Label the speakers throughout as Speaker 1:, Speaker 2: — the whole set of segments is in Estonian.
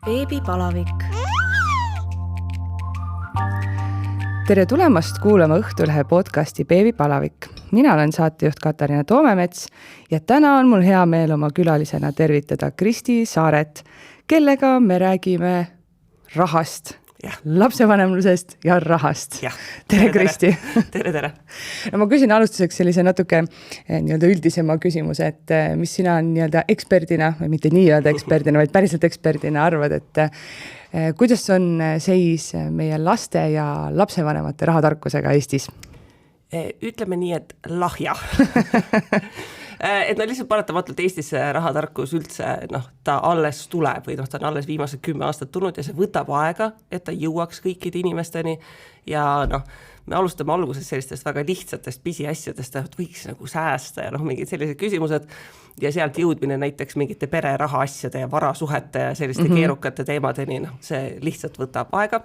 Speaker 1: Beebipalavik.
Speaker 2: Tere tulemast kuulama Õhtulehe podcasti Beebipalavik. Mina olen saatejuht Katariina Toomemets ja täna on mul hea meel oma külalisena tervitada Kristi Saaret, kellega me räägime rahast, lapsevanemlusest ja rahast. Tere, Kristi!
Speaker 3: Tere!
Speaker 2: Ma küsin alustuseks sellise natuke üldisema küsimuse, et mis sina eksperdina, või mitte eksperdina, vaid päriselt eksperdina arvad, et kuidas on seis meie laste ja lapsevanemate rahatarkusega Eestis?
Speaker 3: Ütleme nii, et lahja. Et lihtsalt paratamatult Eestis rahatarkus üldse, ta alles tuleb või ta on alles viimased 10 aastat tulnud ja see võtab aega, et ta jõuaks kõikide inimesteni ja me alustame alguses sellistest väga lihtsatest pisiasjadest, et võiks säästa ja mingid sellised küsimused ja sealt jõudmine näiteks mingite pere rahaasjade ja varasuhete ja selliste keerukate teemadeni, see lihtsalt võtab aega.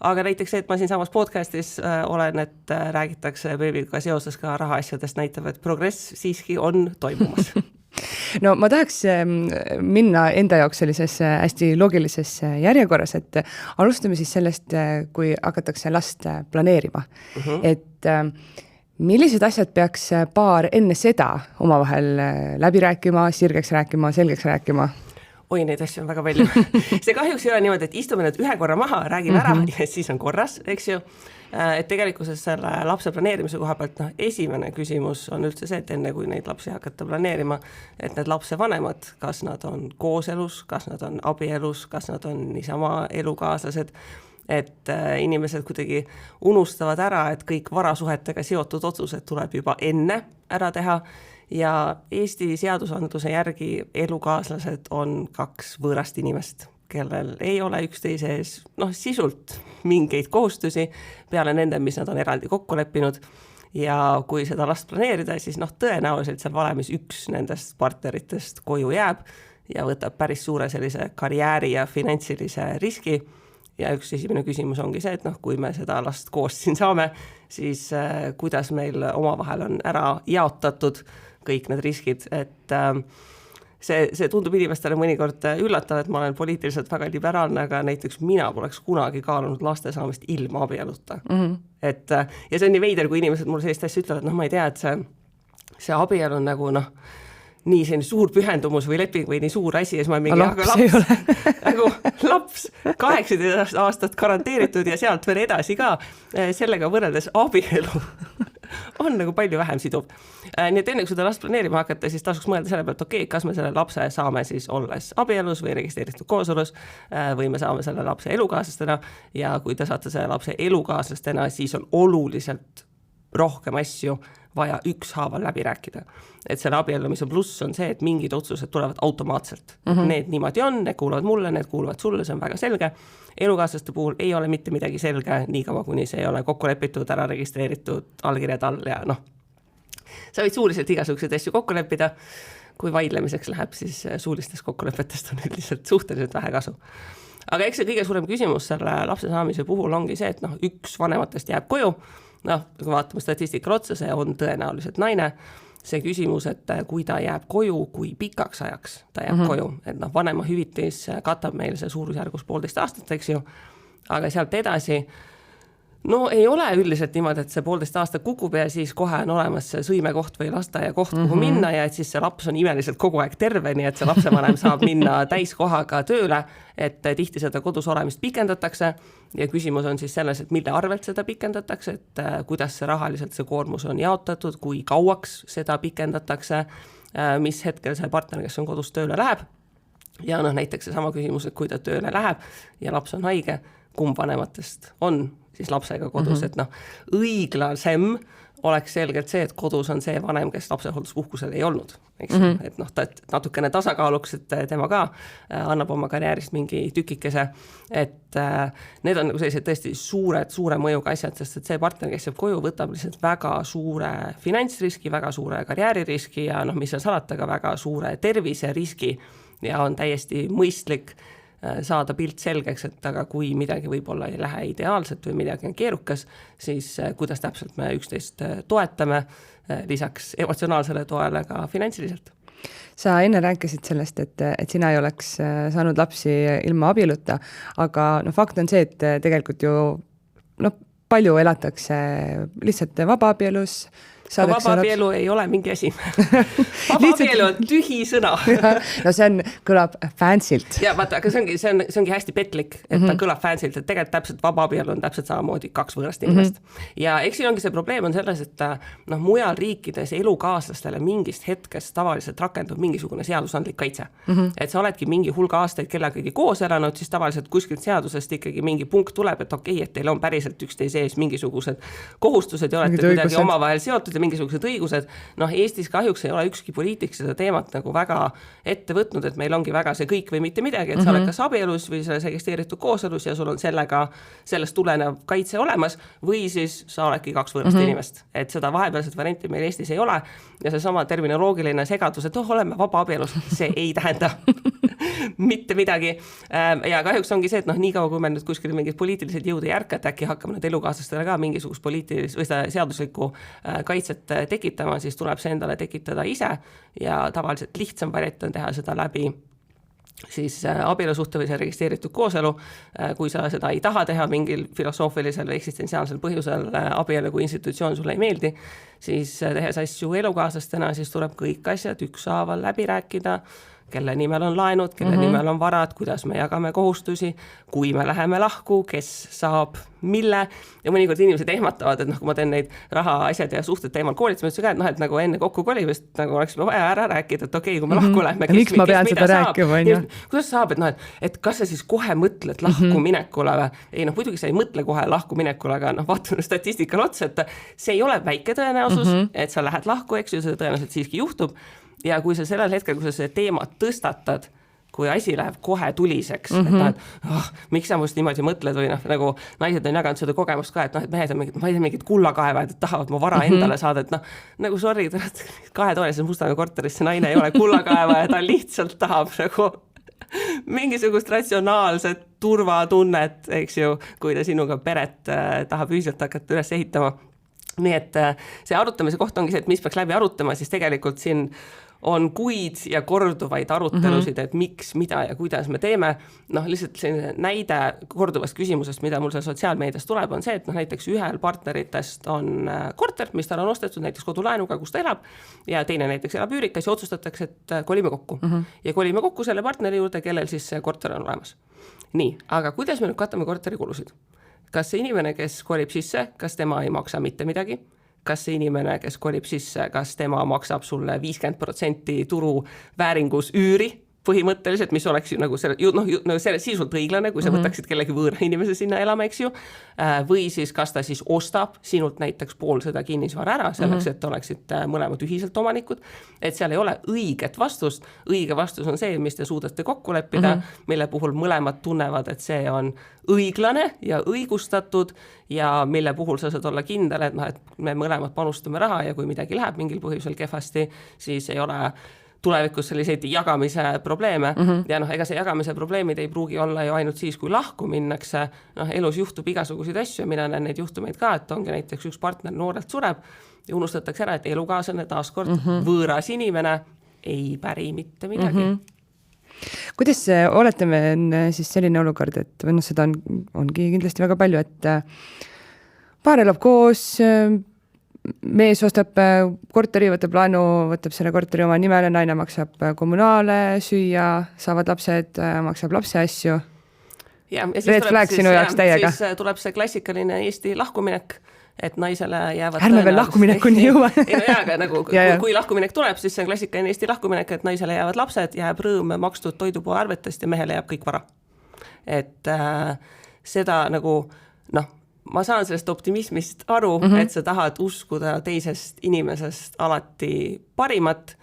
Speaker 3: Aga näiteks see, et ma siin samas podcastis olen, et räägitakse beebiga seoses ka rahaasjadest, näitab, et progress siiski on toimumas.
Speaker 2: No ma tahaks minna enda jaoks sellises hästi loogilises järjekorras, et alustame siis sellest, kui hakatakse last planeerima. Et millised asjad peaks paar enne seda omavahel läbi rääkima, sirgeks rääkima, selgeks rääkima?
Speaker 3: Oi, neid asju on väga palju. See kahjuks ei ole niimoodi, et istume nüüd ühe korra maha, räägime ära ja siis on korras, eks ju. Et tegelikkuses selle lapse planeerimise koha pealt, esimene küsimus on üldse see, et enne kui neid lapsi hakata planeerima, et need lapse vanemad, kas nad on kooselus, kas nad on abielus, kas nad on niisama elukaaslased, et inimesed kuidagi unustavad ära, et kõik varasuhetega seotud otsused tuleb juba enne ära teha ja Eesti seadusandluse järgi elukaaslased on 2 võõrast inimest, kellel ei ole üksteise ees sisult mingeid kohustusi peale nende, mis nad on eraldi kokku leppinud ja kui seda last planeerida, siis tõenäoliselt seal valemis üks nendest partneritest koju jääb ja võtab päris suure sellise karjääri ja finantsilise riski ja üks esimene küsimus ongi see, et kui me seda last koos siin saame, siis kuidas meil omavahel on ära jaotatud kõik need riskid, et see tundub inimestele mõnikord üllatav, et ma olen poliitiliselt väga liberaalne, aga näiteks mina poleks kunagi kaalunud laste saamist ilma abieluta. Et, ja see on nii veider, kui inimesed mulle sellist asja ütlevad, ma ei tea, et see abielu on nii selline suur pühendumus või leping või nii suur asi ja siis ma mingi laps 18 aastat garanteeritud ja sealt veel edasi ka sellega võrreldes abielu on palju vähem siduv. Nii et enne kui seda last planeerima hakata, siis tasuks mõelda selle pealt, kas me selle lapse saame siis olles abielus või registreeritud kooselus või me saame selle lapse elukaaslastena ja kui te saate selle lapse elukaaslastena, siis on oluliselt rohkem asju vaja ükshaaval läbi rääkida. Et selle abiellumise pluss on see, et mingid otsused tulevad automaatselt. Need niimoodi on, need kuuluvad mulle, need kuuluvad sulle, see on väga selge. Elukaaslaste puhul ei ole mitte midagi selge, nii kaua kuni see ei ole kokku lepitud, ära registreeritud, allkirjad all ja sa võid suuliselt igasuguseid asju kokku leppida. Kui vaidlemiseks läheb, siis suulistest kokkulepetest on üldiselt suhteliselt vähe kasu. Aga eks see kõige suurem küsimus selle lapse saamise puhul ongi see, et üks vanematest jääb koju. Kui vaatame statistikal otsa, see on tõenäoliselt naine. See küsimus, et kui ta jääb koju, kui pikaks ajaks ta jääb koju. Et vanema hüvitis katab meil see suurusjärgus 1,5 aastat, eks ju. Aga sealt edasi, ei ole üldiselt niimoodi, et see 1,5 aastat kukub ja siis kohe on olemas see sõimekoht või lasteaia koht, kuhu minna ja et siis see laps on imeliselt kogu aeg terve, nii et see lapsevanem saab minna täiskohaga tööle, et tihti seda kodus olemist pikendatakse ja küsimus on siis selles, et mille arvelt seda pikendatakse, et kuidas see rahaliselt see koormus on jaotatud, kui kauaks seda pikendatakse, mis hetkel see partner, kes on kodus tööle läheb ja näiteks see sama küsimus, et kui ta tööle läheb ja laps on haige, kumb vanematest on siis lapsega kodus, et õiglasem oleks selgelt see, et kodus on see vanem, kes lapsehoolduspuhkusel ei olnud. Eks? Et ta natukene tasakaaluks, et tema ka annab oma karjäärist mingi tükikese, et need on sellised tõesti suure mõjuga asjad, sest et see partner, kes jääb koju, võtab lihtsalt väga suure finantsriski, väga suure karjääririski ja mis on salata ka väga suure terviseriski ja on täiesti mõistlik saada pilt selgeks, et aga kui midagi võib-olla ei lähe ideaalselt või midagi on keerukas, siis kuidas täpselt me üksteist toetame lisaks emotsionaalsele toele ka finantsiliselt.
Speaker 2: Sa enne rääkisid sellest, et sina ei oleks saanud lapsi ilma abieluta, aga fakt on see, et tegelikult ju palju elatakse lihtsalt vabaabielus.
Speaker 3: Vabaabielu ei ole mingi asi. Vabaabielu on tühi sõna.
Speaker 2: No see kõlab fancylt.
Speaker 3: Ja vaata, aga see ongi hästi petlik, et ta kõlab fancylt, et tegelikult täpselt vabaabielu on täpselt samamoodi 2 võõrast inimest. Ja eks siin ongi see probleem on selles, et mujal riikides elukaaslastele mingist hetkest tavaliselt rakendub mingisugune seadusandlik kaitse. Et sa oledki mingi hulga aastaid kellegagi koos elanud, siis tavaliselt kuskilt seadusest ikkagi mingi punkt tuleb, et okei, et teil on päriselt üksteise ees mingisugused kohustused ja olete kuidagi omavahel seotud mingisugused õigused. Eestis kahjuks ei ole ükski poliitik seda teemat nagu väga ette võtnud, et meil ongi väga see kõik või mitte midagi, et sa oled kas abielus või selles registreeritud kooselus ja sul on sellest tulenev kaitse olemas või siis sa oledki 2 võõrast inimest. Et seda vahepealset varianti meil Eestis ei ole ja see sama terminoloogiline segadus, et oleme vaba abielus, see ei tähenda mitte midagi. Ja kahjuks ongi see, et nii kaua, kui me nüüd kuskil mingid poliitilised jõud ei ärka, et äkki hakkame nüüd elukaaslastele ka mingisugust poliitilist või seda seaduslikku kaitset tekitama, siis tuleb see endale tekitada ise ja tavaliselt lihtsam variant on teha seda läbi siis abielusuhte või see registreeritud kooselu, kui sa seda ei taha teha mingil filosoofilisel või eksistentsiaalsel põhjusel abielu kui institutsioon sulle ei meeldi, siis tehes asju elukaaslastena, siis tuleb kõik asjad ükshaaval läbi rääkida, kelle nimel on laenud, kelle nimel on varad, kuidas me jagame kohustusi, kui me läheme lahku, kes saab mille. Ja mõnikord inimesed ehmatavad, et kui ma teen neid raha, asjad ja suhted teemal koolitama, et nagu enne kokku kolimist nagu oleks vaja ära rääkida, et okei, kui me lahku läheme,
Speaker 2: miks ma pean seda rääkima?
Speaker 3: Kuidas saab, et kas sa siis kohe mõtled lahku minekule või? Ei, muidugi sa ei mõtle kohe lahku minekule, aga vaatame statistikal otsa, et see ei ole väike tõenäosus, et sa lähed lahku, eks ju, see tõenäoliselt siiski juhtub. Ja kui sa sellel hetkel, kui sa see teema tõstatad, kui asi läheb kohe tuliseks, et miks sa must niimoodi mõtled või nagu naised on jaganud seda kogemust ka, et mehed on mingid kullakaevajad, et tahavad mu vara endale saada, et nagu sorry, 2-toalises Mustamäe korterisse naine ei ole kullakaevaja, ta lihtsalt tahab nagu mingisugust ratsionaalset turvatunnet, eks ju, kui ta sinuga peret tahab ühiselt hakata üles ehitama. Nii et see arutamise koht ongi see, et mis peaks läbi arutama, siis tegelikult siin on kuid ja korduvaid arutelusid, et miks, mida ja kuidas me teeme. Lihtsalt selline näide korduvast küsimusest, mida mul seal sotsiaalmeedias tuleb, on see, et näiteks ühel partneritest on korter, mis tal on ostetud näiteks kodulaenuga, kus ta elab, ja teine näiteks elab üürikas ja otsustatakse, et kolime kokku. Ja kolime kokku selle partneri juurde, kellel siis see korter on olemas. Nii, aga kuidas me nüüd katame korteri kulusid? Kas see inimene, kes kolib sisse, kas tema ei maksa mitte midagi? Kas see inimene, kes kolib sisse, kas tema maksab sulle 50% turu vääringus üüri põhimõtteliselt, mis oleks ju nagu selle sisult õiglane, kui sa võtaksid kellegi võõra inimese sinna elama, eks ju, või siis kas ta siis ostab sinult näiteks pool seda kinnisvara ära, selleks, et oleksid mõlemad ühiselt omanikud, et seal ei ole õiget vastust. Õige vastus on see, mis te suudate kokku leppida, mille puhul mõlemad tunnevad, et see on õiglane ja õigustatud ja mille puhul sa saad olla kindel, et me mõlemad panustame raha ja kui midagi läheb mingil põhjusel kehvasti, siis ei ole tulevikus selliseid jagamise probleeme ja ega see jagamise probleemid ei pruugi olla ju ainult siis, kui lahku minnakse. Elus juhtub igasuguseid asju ja mina näen neid juhtumeid ka, et ongi näiteks üks partner noorelt sureb ja unustatakse ära, et elukaaslane taaskord võõras inimene ei päri mitte midagi.
Speaker 2: Kuidas oletame siis selline olukord, et seda ongi kindlasti väga palju, et paar elab koos, mees ostab korteri, võtab laenu, võtab selle korteri oma nimele, naine maksab kommunaale, süüa, saavad lapsed, maksab lapse asju.
Speaker 3: Ja
Speaker 2: Red flag sinu jaoks täiega.
Speaker 3: Siis tuleb see klassikaline Eesti lahkuminek, et naisele jäävad
Speaker 2: ärme veel lahkuminekuni jõua.
Speaker 3: Kui lahkuminek tuleb, siis see on klassikaline Eesti lahkuminek, et naisele jäävad lapsed, jääb rõõm makstud toidupoe arvetest ja mehele jääb kõik vara. Et seda nagu, ma saan sellest optimismist aru, et sa tahad uskuda teisest inimesest alati parimat,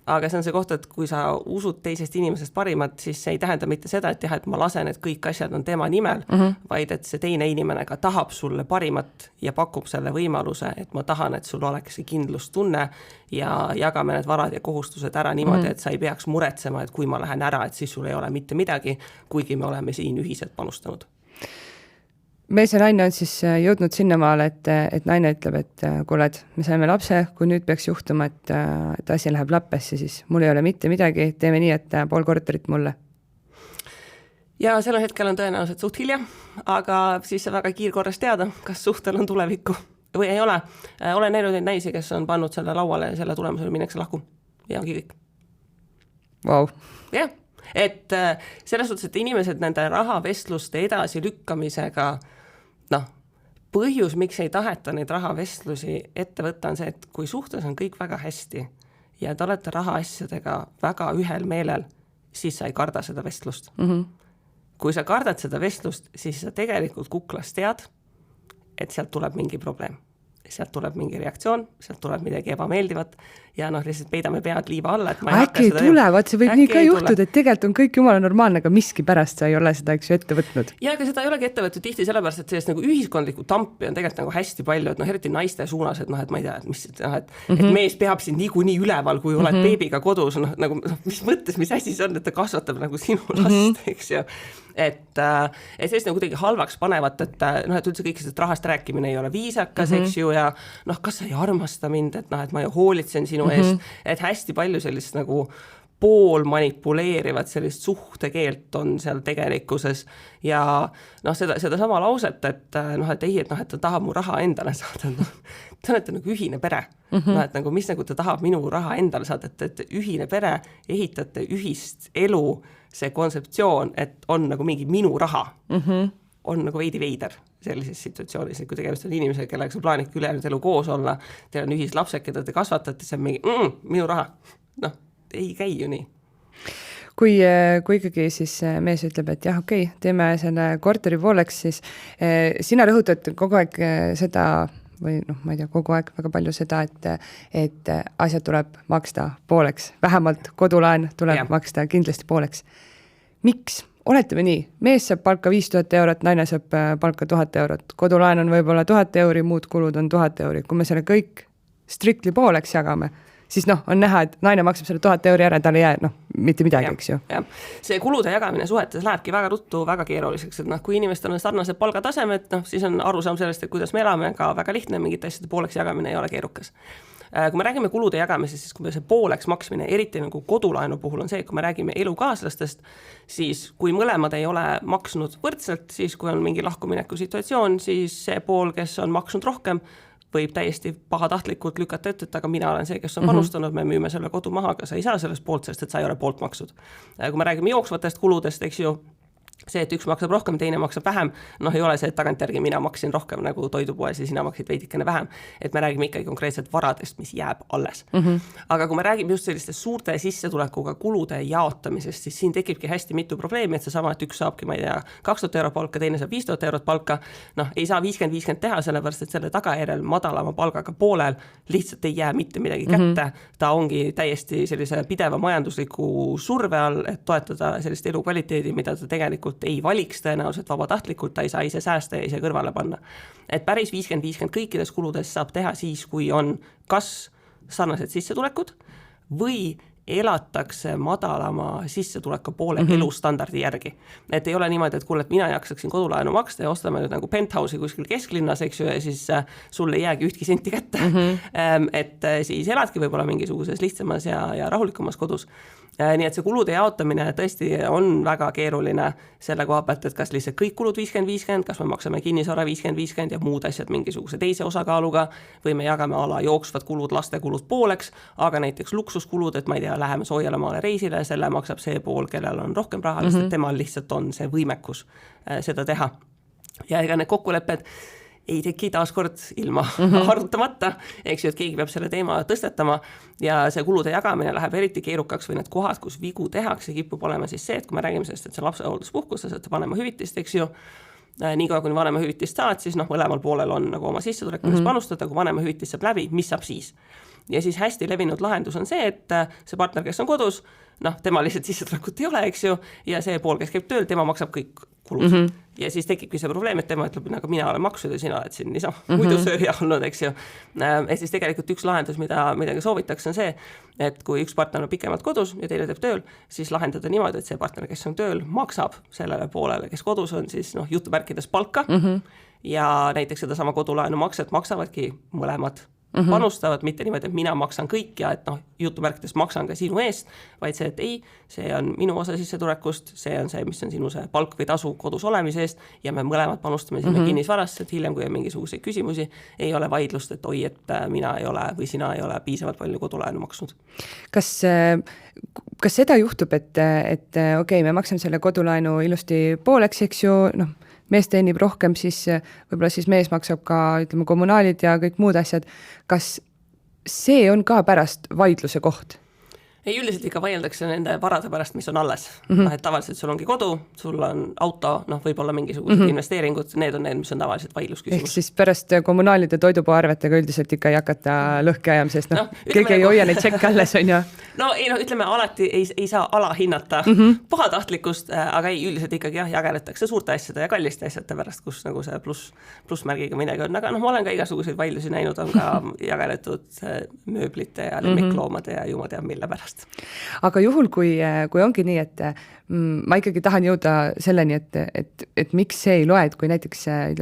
Speaker 3: aga see on see koht, et kui sa usud teisest inimesest parimat, siis see ei tähenda mitte seda, et ma lasen, et kõik asjad on tema nimel, vaid et see teine inimene ka tahab sulle parimat ja pakub selle võimaluse, et ma tahan, et sul oleks see kindlustunne ja jagame need varad ja kohustused ära niimoodi, et sa ei peaks muretsema, et kui ma lähen ära, et siis sul ei ole mitte midagi, kuigi me oleme siin ühiselt panustanud.
Speaker 2: mees ja naine on siis jõudnud sinnamaale, et naine ütleb, et kuule, et me saime lapse, kui nüüd peaks juhtuma, et asi läheb lappesse, siis mul ei ole mitte midagi, teeme nii, et pool korterit mulle.
Speaker 3: Ja sellel hetkel on tõenäoliselt suht hilja, aga siis sa väga kiirkorras teada, kas suhtel on tulevikku või ei ole. Olen näinud neid naisi, kes on pannud selle lauale ja selle tulemusel minnakse lahku ja ongi kõik.
Speaker 2: Wow.
Speaker 3: Jah, et selles suhtes, et inimesed nende rahavestluste edasi lükkamisega, põhjus, miks ei taheta neid rahavestlusi ette võtta, on see, et kui suhtes on kõik väga hästi ja te olete rahaasjadega väga ühel meelel, siis sa ei karda seda vestlust. Kui sa kardad seda vestlust, siis sa tegelikult kuklas tead, et sealt tuleb mingi probleem. Sealt tuleb mingi reaktsioon, sealt tuleb midagi ebameeldivat ja lihtsalt peidame pead liiva alla, et ma ei
Speaker 2: hakka seda tule, vaat see võib nii ka juhtuda, et tegelikult on kõik jumala normaalne, aga miski pärast sa ei ole seda ette võtnud.
Speaker 3: Ja aga seda ei olegi ette võtnud tihti sellepärast, et sellest nagu ühiskondlikku tampi on tegelikult nagu hästi palju, et eriti naiste suunas, et ma ei tea, et mees peab sind nii üleval, kui oled beebiga kodus, mis mõttes, mis asi see on, et ta kasvatab nagu sinu last, eks ju. Et sellist nagu kuidagi halvaks panevat, et üldse kõik sellest rahast rääkimine ei ole viisakas, eks ju, ja kas sa ei armasta mind, et ma ju hoolitsen sinu eest, et hästi palju sellist nagu pool manipuleerivat sellist suhtekeelt on seal tegelikkuses ja seda sama lauset, et ta tahab mu raha endale saada, te olete nagu ühine pere, et nagu mis nagu ta tahab minu raha endale saada, et ühine pere, ehitate ühist elu, see kontseptsioon, et on nagu mingi minu raha, on nagu veidi veider sellises situatsioonis, et kui tegemist on inimesega, kellega sa plaanid ülejäänud elu koos olla, teil on ühis lapsed, keda te kasvatate, see on mingi minu raha, ei käi ju nii.
Speaker 2: Kui ikkagi siis mees ütleb, et jah, okei, teeme selle korteri pooleks, siis sina rõhutad kogu aeg seda, või ma ei tea, kogu aeg väga palju seda, et asjad tuleb maksta pooleks, vähemalt kodulaen tuleb maksta kindlasti pooleks. Miks? Oletame nii, mees saab palka 5000 eurot, naine saab palka 1000 eurot, kodulaen on võib-olla 1000 euri, muud kulud on 1000 euri, kui me selle kõik strictly pooleks jagame, siis on näha, et naine maksab selle 1000 euri ära, tal ei jää mitte midagi, eks ju.
Speaker 3: See kulude jagamine suhetes lähebki väga ruttu, väga keeruliseks, et kui inimestel on sarnased palgatasemed, siis on arusaam sellest, et kuidas me elame, ka väga lihtne, mingite asjade pooleks jagamine ei ole keerukas. Kui me räägime kulude jagamisest, siis kui see pooleks maksmine, eriti nagu kodulaenu puhul on see, kui me räägime elukaaslastest, siis kui mõlemad ei ole maksnud võrdselt, siis kui on mingi lahkumineku situatsioon, siis see pool, kes on maksnud rohkem, võib täiesti pahatahtlikult lükata ette, et aga mina olen see, kes on panustanud, me müüme selle kodu maha, aga sa ei saa sellest poolt, sest et sa ei ole poolt maksud. Kui me räägime jooksvatest kuludest, eks ju, see, et üks maksab rohkem, teine maksab vähem, ei ole see, et tagantjärgi mina maksin rohkem nagu toidupoes ja sina maksid veidikene vähem, et me räägime ikkagi konkreetselt varadest, mis jääb alles. Aga kui me räägime just sellistest suurte sissetulekuga kulude jaotamisest, siis siin tekibki hästi mitu probleemi, et seesama, et üks saabki, ma ei tea, 2000 euro palka, teine saab 5000 eurot palka, ei saa 50-50 teha, sellepärast, et selle tagajärjel madalama palgaga poolel lihtsalt ei jää mitte midagi kätte, ta ongi täiesti sellise pideva majandusliku surve all, et toetada sellist elukvaliteedi, mida ta tegelikult ei valiks tõenäoliselt vabatahtlikult, ta ei saa ise säästa ja ise kõrvale panna. Et päris 50-50 kõikides kuludes saab teha siis, kui on kas sarnased sissetulekud või elatakse madalama sissetuleku poole elustandardi järgi. Et ei ole niimoodi, et kuule, et mina jaksaksin kodulaenu maksta ja ostame nüüd nagu penthouse'i kuskil kesklinnas, eks ju, ja siis sul ei jäägi ühtki senti kätte. Et siis eladki võib-olla mingisuguses lihtsamas ja rahulikumas kodus. Nii et see kulude jaotamine tõesti on väga keeruline selle koha pealt, et kas lihtsalt kõik kulud 50-50, kas me maksame kinnisvara 50-50 ja muud asjad mingisuguse teise osakaaluga või me jagame ala jooksvad kulud, laste kulud pooleks, aga näiteks luksuskulud, et ma ei tea, läheme soojale maale reisile, selle maksab see pool, kellel on rohkem raha, sest temal lihtsalt on see võimekus seda teha. Ja ega need kokkulepped ei teki taaskord ilma arutamata, eks ju, et keegi peab selle teema tõstetama ja see kulude jagamine läheb eriti keerukaks või need kohad, kus vigu tehakse, kipub olema siis see, et kui me räägime sellest, et see lapsehoolduspuhkus, sa saad vanema hüvitist, eks ju, nii kaua, kui vanema hüvitist saad, siis mõlemal poolel on nagu oma sissetulek, kuidas panustada, kui vanema hüvitist saab läbi, mis saab siis? ja siis hästi levinud lahendus on see, et see partner, kes on kodus, tema lihtsalt sissetulekut ei ole, eks ju, ja see pool, kes käib tööl, tema maksab kõik kulud. Ja siis tekibki see probleem, et tema ütleb, aga mina olen maksud ja sina oled siin niisama muidusööja olnud, eks ju. Ja siis tegelikult üks lahendus, mida soovitakse, on see, et kui üks partner on pikemalt kodus ja teine teeb tööl, siis lahendada niimoodi, et see partner, kes on tööl, maksab sellele poolele, kes kodus on, siis jutumärkides palka ja näiteks seda sama kodulaenu makset maksavadki mõlemad. Panustavad, mitte niimoodi, et mina maksan kõik ja et jutumärkides maksan ka sinu eest, vaid see, et ei, see on minu osa sissetulekust, see on see, mis on sinu see palk või tasu kodus olemise eest ja me mõlemad panustame sinna kinnisvarasse, et hiljem, kui on mingisuguseid küsimusi, ei ole vaidlust, et oi, et mina ei ole või sina ei ole piisavalt palju kodulaenu maksnud.
Speaker 2: Kas seda juhtub, et okei, me maksame selle kodulaenu ilusti pooleks, eks ju, mees teenib rohkem, siis võib-olla siis mees maksab ka, ütleme, kommunaalid ja kõik muud asjad. Kas see on ka pärast vaidluse koht?
Speaker 3: Ei, üldiselt ikka vaieldakse nende varade pärast, mis on alles. Et tavaliselt sul ongi kodu, sul on auto, võib-olla mingisugused investeeringud, need on need, mis on tavaliselt vaidlusküsimus.
Speaker 2: Ehk siis pärast kommunaalide toidupoarvetega üldiselt ikka ei hakata lõhke ajama, sest keegi ei hoia neid tšekke alles, on ju?
Speaker 3: Ütleme, alati ei saa alahinnata pahatahtlikkust, aga üldiselt ikkagi jageletakse suurte asjade ja kalliste asjade pärast, kus nagu see plussmärgiga midagi on. Aga ma olen ka igasuguseid vaidlusi näinud, on ka jageletud mööblite ja lemmikloomade ja jumal teab mille pärast.
Speaker 2: Aga juhul, kui ongi nii, et ma ikkagi tahan jõuda selleni, et miks see ei loe, et kui näiteks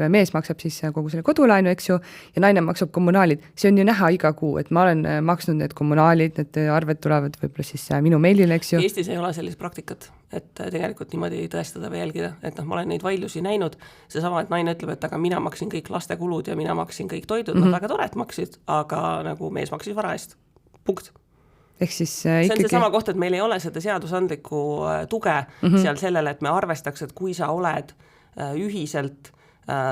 Speaker 2: mees maksab siis kogu selle kodulaenu, eks ju, ja naine maksab kommunaalid, see on ju näha iga kuu, et ma olen maksnud need kommunaalid, need arved tulevad võib-olla siis minu meilile, eks ju.
Speaker 3: Eestis ei ole sellist praktikat, et tegelikult niimoodi tõestada või jälgida, et ma olen neid vaidlusi näinud, seesama, et naine ütleb, et aga mina maksin kõik lastekulud ja mina maksin kõik toidud, väga tore, et maksid, aga nagu mees maksis vara eest, punkt.
Speaker 2: Ehk siis
Speaker 3: see on see sama koht, et meil ei ole seda seadusandlikku tuge seal sellele, et me arvestaks, et kui sa oled ühiselt,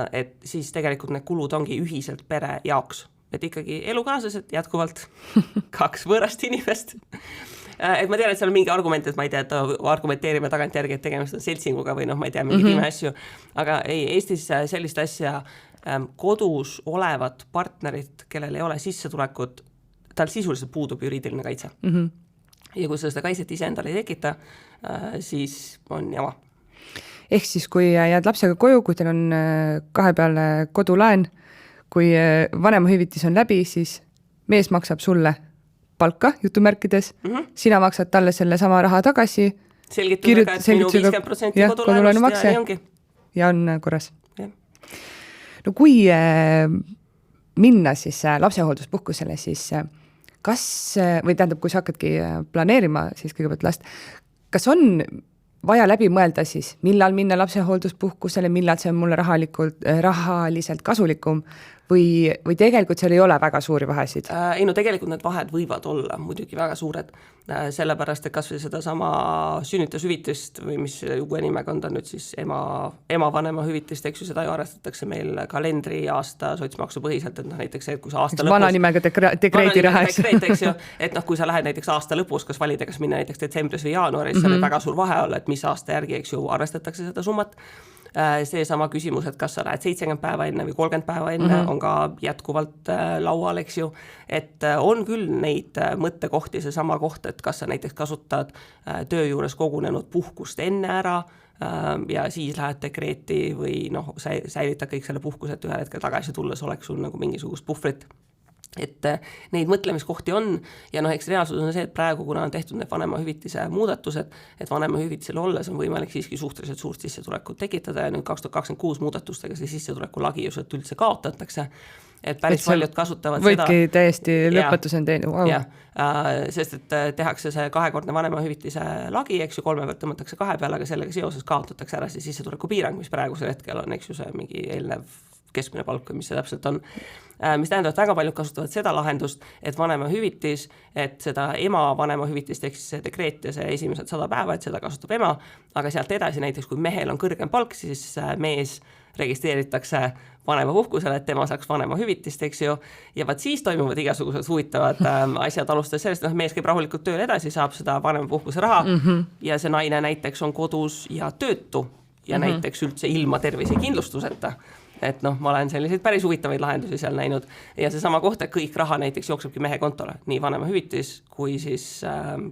Speaker 3: et siis tegelikult need kulud ongi ühiselt pere jaoks. Et ikkagi elukaaslased jätkuvalt 2 võõrast inimest. Et ma tean, et seal on mingi argument, et ma ei tea, et argumenteerime tagantjärgi, et tegemist on seltsinguga või ma ei tea, mingi time asju. Aga ei, Eestis sellist asja kodus olevad partnerid, kellel ei ole sissetulekut, tal sisuliselt puudub juriidiline kaitse. Ja kui seda kaitset ise endale ei tekita, siis on jama.
Speaker 2: Ehk siis, kui jääd lapsega koju, kui teil on 2 peale kodulaen, kui vanemahüvitis on läbi, siis mees maksab sulle palka, jutumärkides, sina maksad talle selle sama raha tagasi,
Speaker 3: selgitusega, et minu 50% kodulaenust ja ongi.
Speaker 2: Ja on korras. Ja. No kui minna siis lapsehoolduspuhkusele, siis kas, või tähendab, kui sa hakkadki planeerima siis kõigepealt last, kas on vaja läbi mõelda siis, millal minna lapsehoolduspuhkusele, millal see on mulle rahaliselt kasulikum või tegelikult seal ei ole väga suuri vahesid?
Speaker 3: Ei, tegelikult need vahed võivad olla muidugi väga suured, sellepärast, et kas või seda sama sünnitusüvitist või mis uue nimega on ta nüüd siis ema vanema hüvitist, eks ju, seda ju arvestatakse meil kalendri aasta sotsmaksu põhiselt, et näiteks see, kui sa aasta lõpus...
Speaker 2: Vana nimega dekreedi raha,
Speaker 3: eks ju, et kui sa lähed näiteks aasta lõpus, kas valida, kas minna näiteks detsembris või jaanuaris, seal on väga suur vahe olla, et mis aasta järgi, eks ju, arvestatakse seda summat. See sama küsimus, et kas sa lähed 70 päeva enne või 30 päeva enne on ka jätkuvalt laual, eks ju, et on küll neid mõttekohti, see sama koht, et kas sa näiteks kasutad töö juures kogunenud puhkust enne ära ja siis lähed dekreeti või säilitad kõik selle puhkuse, et ühel hetkel tagasi tulles oleks sul nagu mingisugust puhvrit. Et neid mõtlemiskohti on ja eks reaalsus on see, et praegu, kuna on tehtud need vanemahüvitise muudatused, et vanemahüvitisel olles on võimalik siiski suhteliselt suurt sissetulekut tekitada ja nüüd 2026 muudatustega see sissetuleku lagi just üldse kaotatakse, et päris paljud kasutavad
Speaker 2: võidki seda. Võidki täiesti lõpetusen teine, wow.
Speaker 3: Sest et tehakse see 2-kordne vanemahüvitise lagi, eks ju, 3 pealt tõmmatakse 2 peale, aga sellega seoses kaotatakse ära see sissetuleku piirang, mis praegusel hetkel on, eks ju, see mingi eelnev keskmine palk, mis see täpselt on. Mis tähendab, et väga paljud kasutavad seda lahendust, et vanemahüvitis, et seda ema vanemahüvitist, ehk siis see dekreet ja see esimesed 100 päeva, et seda kasutab ema, aga sealt edasi näiteks, kui mehel on kõrgem palk, siis mees registreeritakse vanemapuhkusele, et tema saaks vanemahüvitist, eks ju, ja vaat siis toimuvad igasugused huvitavad asjad alustades sellest, mees käib rahulikult tööl edasi, saab seda vanemapuhkuse raha ja see naine näiteks on kodus ja töötu ja näiteks üldse ilma tervisekindlustuseta, et noh, ma olen selliseid päris huvitavaid lahendusi seal näinud ja seesama koht, et kõik raha näiteks jooksebki mehe kontole, nii vanemahüvitis kui siis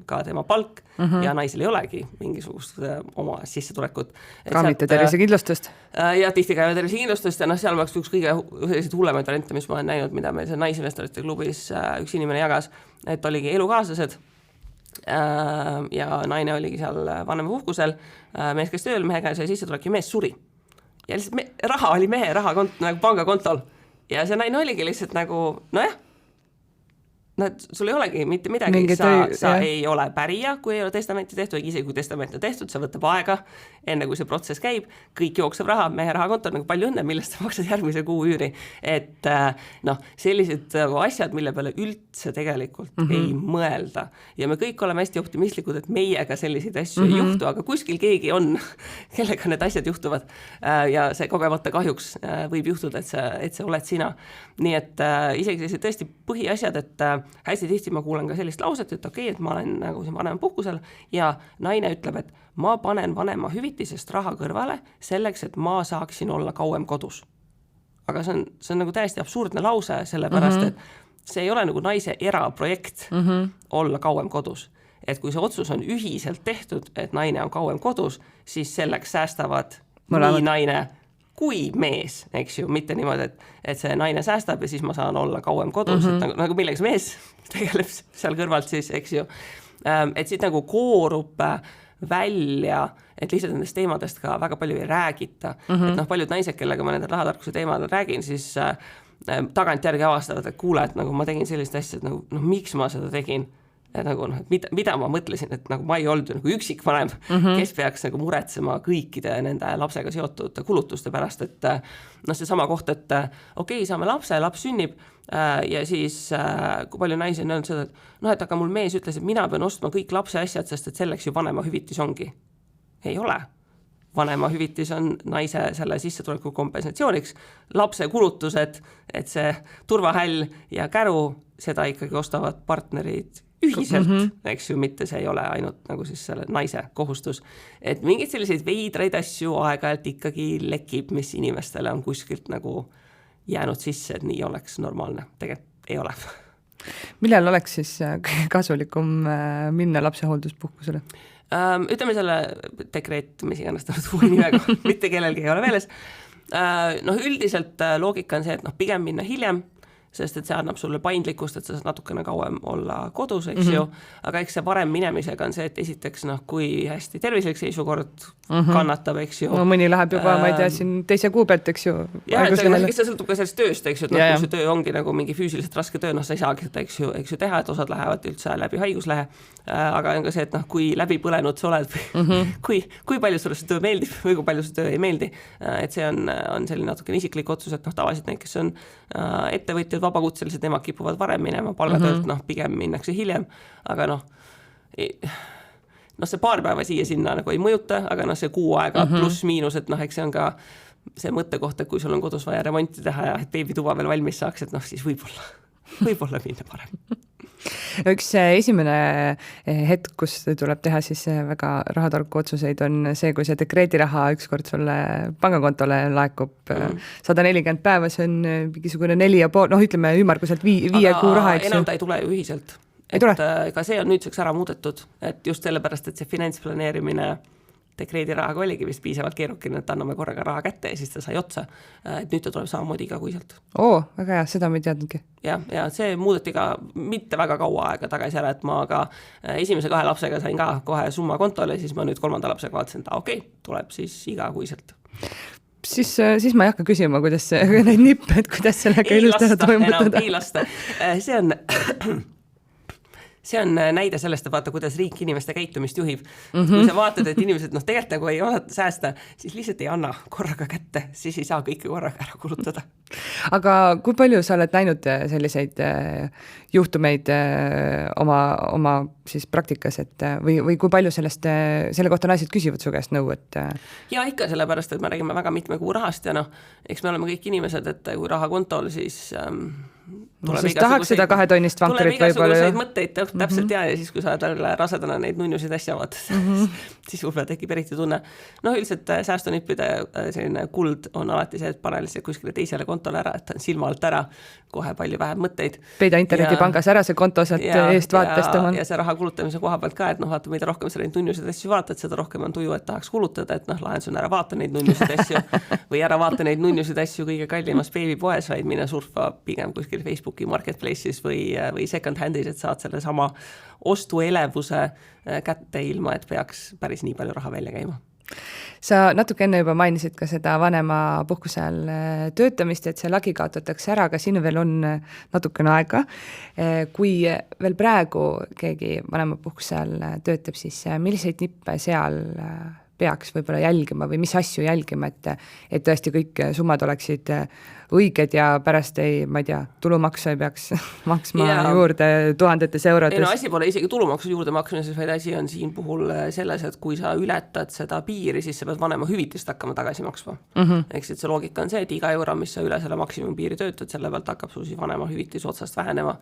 Speaker 3: ka tema palk ja naisel ei olegi mingisugust oma sissetulekut.
Speaker 2: Ka mitte tervisekindlustust?
Speaker 3: Ja tihti käivad tervisekindlustust ja noh, seal oleks üks kõige selliseid hullemaid variante, mis ma olen näinud, mida meil see naisinvestorite klubis üks inimene jagas, et oligi elukaaslased ja naine oligi seal vanemapuhkusel, mees käis tööl, mehega sai sissetulek ja mees suri. Ja lihtsalt raha oli mehe nagu pangakontol ja see naine oligi lihtsalt nagu, nojah, no sul ei olegi mitte midagi, sa ei ole pärija, kui ei ole testamenti tehtud, isegi kui testament on tehtud, sa võtab aega, enne kui see protsess käib, kõik jookseb raha, mehe rahakontor, nagu palju õnne, millest sa maksad järgmise kuu üüri, et noh, sellised asjad, mille peale üldse tegelikult ei mõelda ja me kõik oleme hästi optimistlikud, et meiega selliseid asju ei juhtu, aga kuskil keegi on, kellega need asjad juhtuvad ja see kogemata kahjuks võib juhtuda, et see oled sina. Nii et isegi sellised tõesti põhiasjad, et hästi tihti ma kuulen ka sellist lauset, et okei, et ma olen nagu siin vanema puhkusel ja naine ütleb, et ma panen vanema hüvitisest raha kõrvale selleks, et ma saaksin olla kauem kodus. Aga see on nagu täiesti absurdne lause, sellepärast, et see ei ole nagu naise eraprojekt olla kauem kodus. Et kui see otsus on ühiselt tehtud, et naine on kauem kodus, siis selleks säästavad nii naine kui mees, eks ju, mitte niimoodi, et see naine säästab ja siis ma saan olla kauem kodus, et nagu milleks mees tegeleb seal kõrvalt siis, eks ju. Et siit nagu koorub välja, et lihtsalt nendest teemadest ka väga palju ei räägita. Et noh, paljud naised, kellega ma nende rahatarkuse teemadel räägin, siis tagantjärgi avastavad, et kuule, et nagu ma tegin sellist asja, et nagu, miks ma seda tegin? Et nagu, mida ma mõtlesin, et nagu ma ei olnud nagu üksikvanem, kes peaks nagu muretsema kõikide nende lapsega seotud kulutuste pärast, et noh, see sama koht, et okei, saame lapse, laps sünnib ja siis kui palju naisi on öelnud seda, et noh, et aga mul mees ütles, et mina pean ostma kõik lapse asjad, sest et selleks ju vanemahüvitis ongi. Ei ole. Vanemahüvitis on naise selle sissetuleku kompensatsiooniks, lapse kulutused, et see turvahäll ja käru, seda ikkagi ostavad partnerid ühiselt, eks ju, mitte see ei ole ainult nagu siis selle naise kohustus. Et mingid selliseid veidraid asju aeg-ajalt ikkagi lekib, mis inimestele on kuskilt nagu jäänud sisse, et nii oleks normaalne. Tegelikult ei ole.
Speaker 2: Millal oleks siis kasulikum minna lapsehoolduspuhkusele?
Speaker 3: Ütleme selle dekreet, mis iganes ta uue nimega, mitte kellelgi ei ole meeles. Noh, üldiselt loogika on see, et noh, pigem minna hiljem, sest et see annab sulle paindlikkust, et sa saad natukene kauem olla kodus, eks ju, aga eks see varem minemisega on see, et esiteks, noh, kui hästi tervislik seisukord kannatab, eks ju.
Speaker 2: No mõni läheb juba, ma ei tea, siin teise kuu pealt, eks ju.
Speaker 3: Ja, et see sõltub ka sellest tööst, eks ju, et kui see töö ongi nagu mingi füüsiliselt raske töö, noh, sa ei saagi seda, eks ju teha, et osad lähevad üldse läbi haiguslehe, aga on ka see, et noh, kui läbi põlenud sa oled, kui palju sulle see töö meeldib või kui palju see töö ei meeldi, et see on selline natuke isiklik otsus, et noh, tavaliselt need, kes on ettevõtjad, vabakutselised, nemad kipuvad varem minema palgatöölt, noh, pigem minnakse hiljem, aga noh, see paar päeva siia-sinna nagu ei mõjuta, aga noh, see kuu aega pluss miinus, et noh, eks see on ka see mõttekoht, et kui sul on kodus vaja remonti teha ja et beebituba veel valmis saaks, et noh, siis võib-olla minna parem.
Speaker 2: Üks esimene hetk, kus tuleb teha siis väga rahatarku otsuseid, on see, kui see dekreediraha ükskord sulle pangakontole laekub 140 päeva, see on mingisugune 4,5, noh ütleme ümmarguselt 5 kuu raha, eks ju.
Speaker 3: Enam ta ei tule ju ühiselt. Et ka see on nüüdseks ära muudetud, et just sellepärast, et see finantsplaneerimine dekreedirahaga oligi vist piisavalt keerukine, et anname korraga raha kätte ja siis ta sai otsa. Et nüüd ta tuleb samamoodi igakuiselt.
Speaker 2: Väga hea, seda ma ei teadnudki.
Speaker 3: Ja see muudeti ka mitte väga kaua aega tagasi ära, et ma ka esimese 2 lapsega sain ka kohe summa kontole, siis ma nüüd 3. lapsega vaatasin, et okei, tuleb siis igakuiselt.
Speaker 2: Siis ma ei hakka küsima, kuidas neid nippe, et kuidas sellega ilustada toimutada.
Speaker 3: Ei lasta. See on näide sellest, et vaata, kuidas riik inimeste käitumist juhib. Kui sa vaatad, et inimesed tegelikult nagu ei osata säästa, siis lihtsalt ei anna korraga kätte, siis ei saa kõike korraga ära kulutada.
Speaker 2: Aga kui palju sa oled näinud selliseid juhtumeid oma siis praktikas, et või kui palju selle kohta naised küsivad su käest nõu?
Speaker 3: Ja ikka sellepärast, et me räägime väga mitme kuu rahast ja noh, eks me oleme kõik inimesed, et kui raha kontol, siis
Speaker 2: siis tahaks seda 2-tonnist vankurit võib-olla
Speaker 3: ju. Mõtteid täpselt ja siis, kui sa rasedana neid nunnusid asja vaatad, siis võib-olla tekib eriti tunne. No üldiselt säästunippide selline kuld on alati see, et pane lihtsalt kuskile teisele kontole ära, et ta on silma alt ära, kohe palju vähem mõtteid.
Speaker 2: Peida internetipangas ära see konto sealt eest vaatest.
Speaker 3: Ja see raha kulutamise koha pealt ka, et vaata, mida rohkem sa neid nunnusid asju vaatad, seda rohkem on tuju, et tahaks kulutada, et lahendus on ära vaata neid nunnusid asju või ära vaata neid nunnusid asju kõige kallimas beebipoes, vaid mine surfa pigem kuskil Facebooki marketplace'is või second hand'is, et saad selle sama ostuelevuse kätte ilma, et peaks päris nii palju raha välja käima.
Speaker 2: Sa natuke enne juba mainisid ka seda vanema puhkusel töötamist, et see lagi kaotatakse ära, aga siin veel on natukene aega. Kui veel praegu keegi vanema puhkusel töötab, siis milliseid nippe seal peaks võib-olla jälgima või mis asju jälgima, et tõesti kõik summad oleksid õiged ja pärast ma ei tea, tulumaksu ei peaks maksma juurde tuhandetes eurodes.
Speaker 3: No asi pole isegi tulumaksu juurde maksmises, vaid asi on siin puhul selles, et kui sa ületad seda piiri, siis sa pead vanema hüvitist hakkama tagasi maksma. Eks see loogika on see, et iga euro, mis sa üle selle maksimumpiiri töötad, selle pealt hakkab su vanema hüvitis otsast vähenema.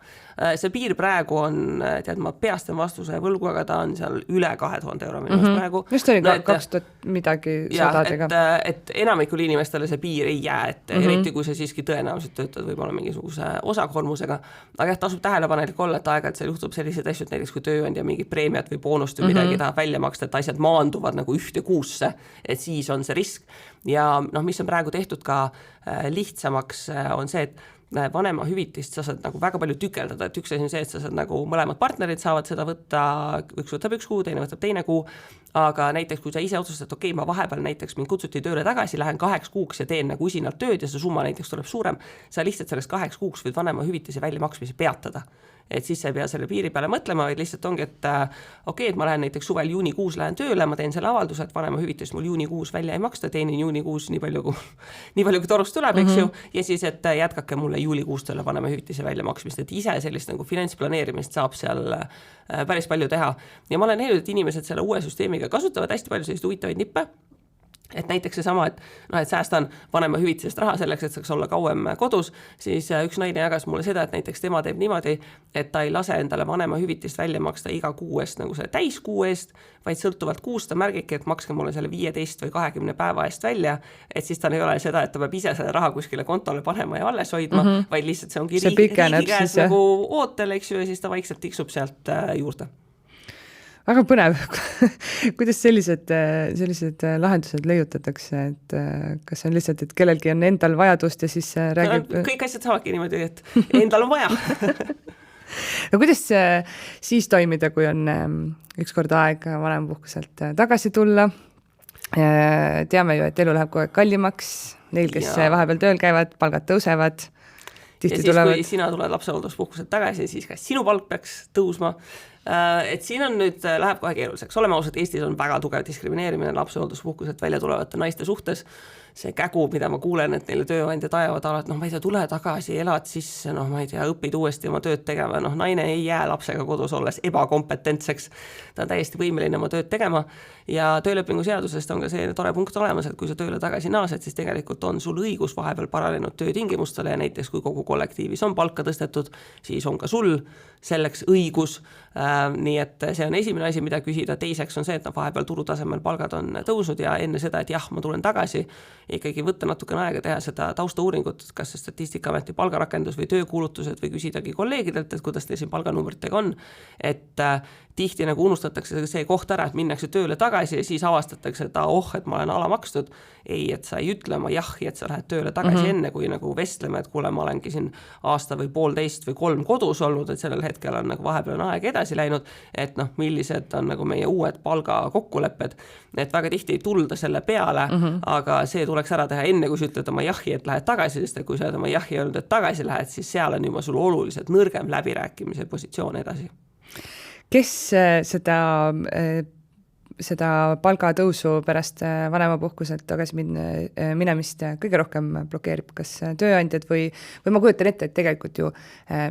Speaker 3: See piir praegu on, tead, ma peastan vastuse võlgu, aga ta on seal üle 2000 euro minu praegu.
Speaker 2: Just oli 2000 midagi sadadega.
Speaker 3: Et enamikul inimestele see piir ei jää, et eriti kui sa siiski tõenäoliselt töötad võib-olla mingisuguse osakormusega, aga tasub tähelepanelik olla, et aeg-ajalt seal juhtub sellised asjad, näiteks kui tööandja mingi preemiat või boonust või midagi tahab välja maksta, et asjad maanduvad nagu ühte kuusse, et siis on see risk. Ja mis on praegu tehtud ka lihtsamaks, on see, et vanema hüvitist sa saad nagu väga palju tükeldada, et üks asi on see, et sa saad nagu mõlemad partnerid saavad seda võtta, üks võtab 1 kuu, teine võtab 2 kuu, aga näiteks kui sa ise otsustad, okei, ma vahepeal näiteks mind kutsuti tööle tagasi, lähen 2 kuuks ja teen nagu usinalt tööd ja see summa näiteks tuleb suurem, sa lihtsalt sellest 2 kuuks võid vanema hüvitise välja maksmise peatada. Et siis sa ei pea selle piiri peale mõtlema, vaid lihtsalt ongi, et okei, et ma lähen näiteks suvel juunikuus lähen tööle, ma teen selle avalduse, et vanema hüvitist mul juunikuus välja ei maksta, teenin juunikuus nii palju kui torust tuleb, eks ju, ja siis, et jätkake mulle juulikuust selle vanema hüvitise välja maksmist, et ise sellist nagu finantsplaneerimist saab seal päris palju teha. Ja ma olen näinud, et inimesed selle uue süsteemiga kasutavad hästi palju sellist huvitavaid nippe. Et näiteks seesama, et säästan vanema hüvitisest raha selleks, et saaks olla kauem kodus, siis üks naine jagas mulle seda, et näiteks tema teeb niimoodi, et ta ei lase endale vanema hüvitist välja maksta iga kuu eest nagu selle täiskuu eest, vaid sõltuvalt kuust ta märgibki, et makske mulle selle 15 või 20 päeva eest välja, et siis ta ei ole seda, et ta peab ise selle raha kuskile kontole panema ja alles hoidma, vaid lihtsalt see ongi riigi käes nagu ootel, eks ju, ja siis ta vaikselt tiksub sealt juurde.
Speaker 2: Väga põnev. Kuidas sellised lahendused leiutatakse, et kas on lihtsalt, et kellelgi on endal vajadust ja siis räägib...
Speaker 3: No, kõik asjad saavadki niimoodi, et endal on vaja.
Speaker 2: No kuidas siis toimida, kui on ükskord aeg vanempuhkuselt tagasi tulla? Teame ju, et elu läheb kogu aeg kallimaks, neil, kes vahepeal tööl käivad, palgad tõusevad.
Speaker 3: Ja siis, kui sina tuled lapsehoolduspuhkuselt tagasi, siis ka sinu palk peaks tõusma. Et siin on nüüd, läheb kohe keeruliseks. Oleme ausad, Eestis on väga tugev diskrimineerimine lapsehoolduspuhkuselt välja tulevate naiste suhtes. See kägu, mida ma kuulen, et neile tööandjad ajavad alati, ma ei tea, tule tagasi, elad sisse, ma ei tea, õpid uuesti oma tööd tegema, naine ei jää lapsega kodus olles ebakompetentseks. Ta on täiesti võimeline oma tööd tegema ja töölepingu seadusest on ka see tore punkt olemas, et kui sa tööle tagasi naased, siis tegelikult on sul õigus vahepeal paranenud töötingimustele ja näiteks kui kogu kollektiivis on palka tõstetud, siis on ka sul selleks õigus. Nii et see on esimene asi, mida küsida. Teiseks on see, et vahepeal turutasemel palgad on tõusnud ja enne seda, et jah, ma tulen tagasi, ikkagi võtta natukene aega teha seda taustauuringut, kas see Statistikaameti palgarakendus või töökuulutused või küsidagi kolleegidelt, et kuidas teil siin palganumbritega on, et tihti nagu unustatakse see koht ära, et minnakse tööle tagasi ja siis avastatakse, et et ma olen alamakstud. Ei, et sa ei ütle oma jahi, et sa lähed tööle tagasi enne, kui nagu vestleme, et kuule, ma olengi siin aasta või 1,5 või 3 kodus olnud, et sellel hetkel on nagu vahepeal aeg edasi läinud, et millised on nagu meie uued palga kokkulepped, et väga tihti ei tulda selle peale, aga see tuleks ära teha enne, kui sa ütled oma jahi, et lähed tagasi, sest kui sa oled oma jahi öelnud, et tagasi lähed, siis seal on juba sul oluliselt nõrgem läbirääkimise positsioon edasi.
Speaker 2: Kes seda seda palgatõusu pärast vanemapuhkuselt tagasi minemist kõige rohkem blokeerib, kas tööandjad või ma kujutan ette, et tegelikult ju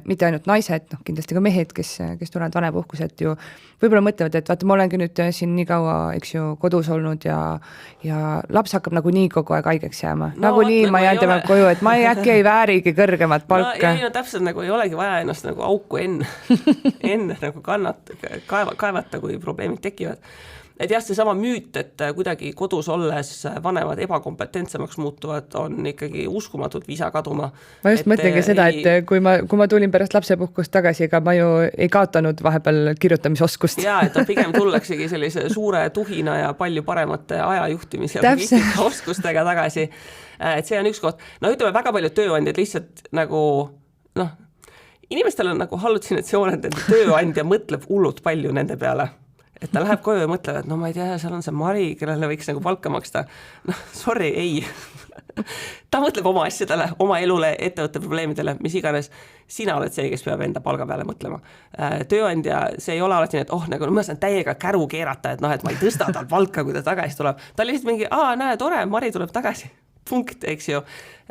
Speaker 2: mitte ainult naised, kindlasti ka mehed, kes tulevad vanemapuhkuselt ju võib-olla mõtlevad, et vaata, ma olengi nüüd siin nii kaua, eks ju, kodus olnud ja laps hakkab nagunii kogu aeg haigeks jääma. Nagunii ma jään tema koju, et ma äkki ei väärigi kõrgemat palka.
Speaker 3: No täpselt nagu ei olegi vaja ennast nagu auku enne nagu kaevata, kui probleemid tekivad. Et jah, see sama müüt, et kuidagi kodus olles vanemad ebakompetentsemaks muutuvad, on ikkagi uskumatult visa kaduma.
Speaker 2: Ma just mõtlengi seda, et kui ma tulin pärast lapsepuhkust tagasi, ega ma ju ei kaotanud vahepeal kirjutamisoskust.
Speaker 3: Jaa, et pigem tullaksegi sellise suure tuhina ja palju paremate ajajuhtimis- ja oskustega tagasi. Et see on üks koht. No ütleme, väga palju tööandjad lihtsalt nagu, inimestel on nagu hallutsinatsioon, et nende tööandja mõtleb hullult palju nende peale. Et ta läheb koju ja mõtleb, et ma ei tea, seal on see Mari, kellele võiks nagu palka maksta. Sorry, ei. Ta mõtleb oma asjadele, oma elule, ettevõtte probleemidele, mis iganes. Sina oled see, kes peab enda palga peale mõtlema. Tööandja, see ei ole alati nii, et nagu ma saan täiega käru keerata, et ma ei tõsta tal palka, kui ta tagasi tuleb. Ta lihtsalt mingi, näe, tore, Mari tuleb tagasi. Punkt, eks ju.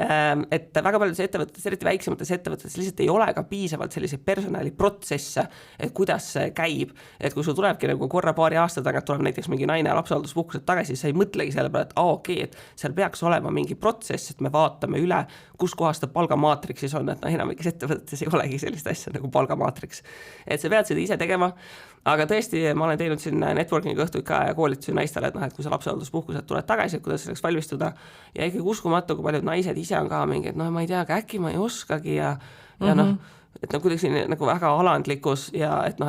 Speaker 3: Et väga paljudes ettevõtetes, eriti väiksemates ettevõtetes lihtsalt ei ole ka piisavalt selliseid personaliprotsesse, et kuidas see käib. Et kui sul tulebki nagu korra paari aasta tagant tuleb näiteks mingi naine lapsehoolduspuhkuselt tagasi, siis sa ei mõtlegi selle peale, et okei, et seal peaks olema mingi protsess, et me vaatame üle, kus kohas ta palgamaatriksis on, et enamikes ettevõtetes ei olegi sellist asja nagu palgamaatriks. Et sa pead seda ise tegema, aga tõesti, ma olen teinud siin networking õhtu ikka ja koolitusi naistele, et kui sa lapsehoolduspuhkuselt tuled tagasi, et kuidas selleks valmistuda ja ikkagi uskumatu, kui paljud naised ise on ka mingi, et ma ei tea, äkki ma ei oskagi ja et kuidagi nagu väga alandlikkus ja et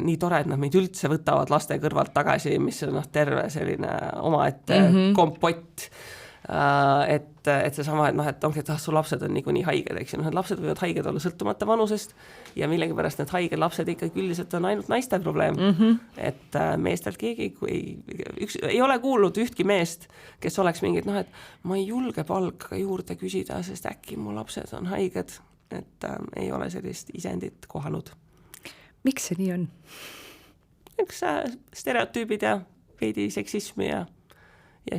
Speaker 3: nii tore, et nad meid üldse võtavad laste kõrvalt tagasi, mis on terve selline omaette kompott. Et see sama, et ongi, et su lapsed on nii haiged, eks ju, need lapsed võivad haiged olla sõltumata vanusest ja millegipärast need haiged lapsed ikkagi üldiselt on ainult naiste probleem. Et meestelt keegi ei ole kuulnud ühtki meest, kes oleks mingi, et ma ei julge palka juurde küsida, sest äkki mu lapsed on haiged, et ei ole sellist isendit kohanud.
Speaker 2: Miks see nii on?
Speaker 3: Üks stereotüübid ja veidi seksismi ja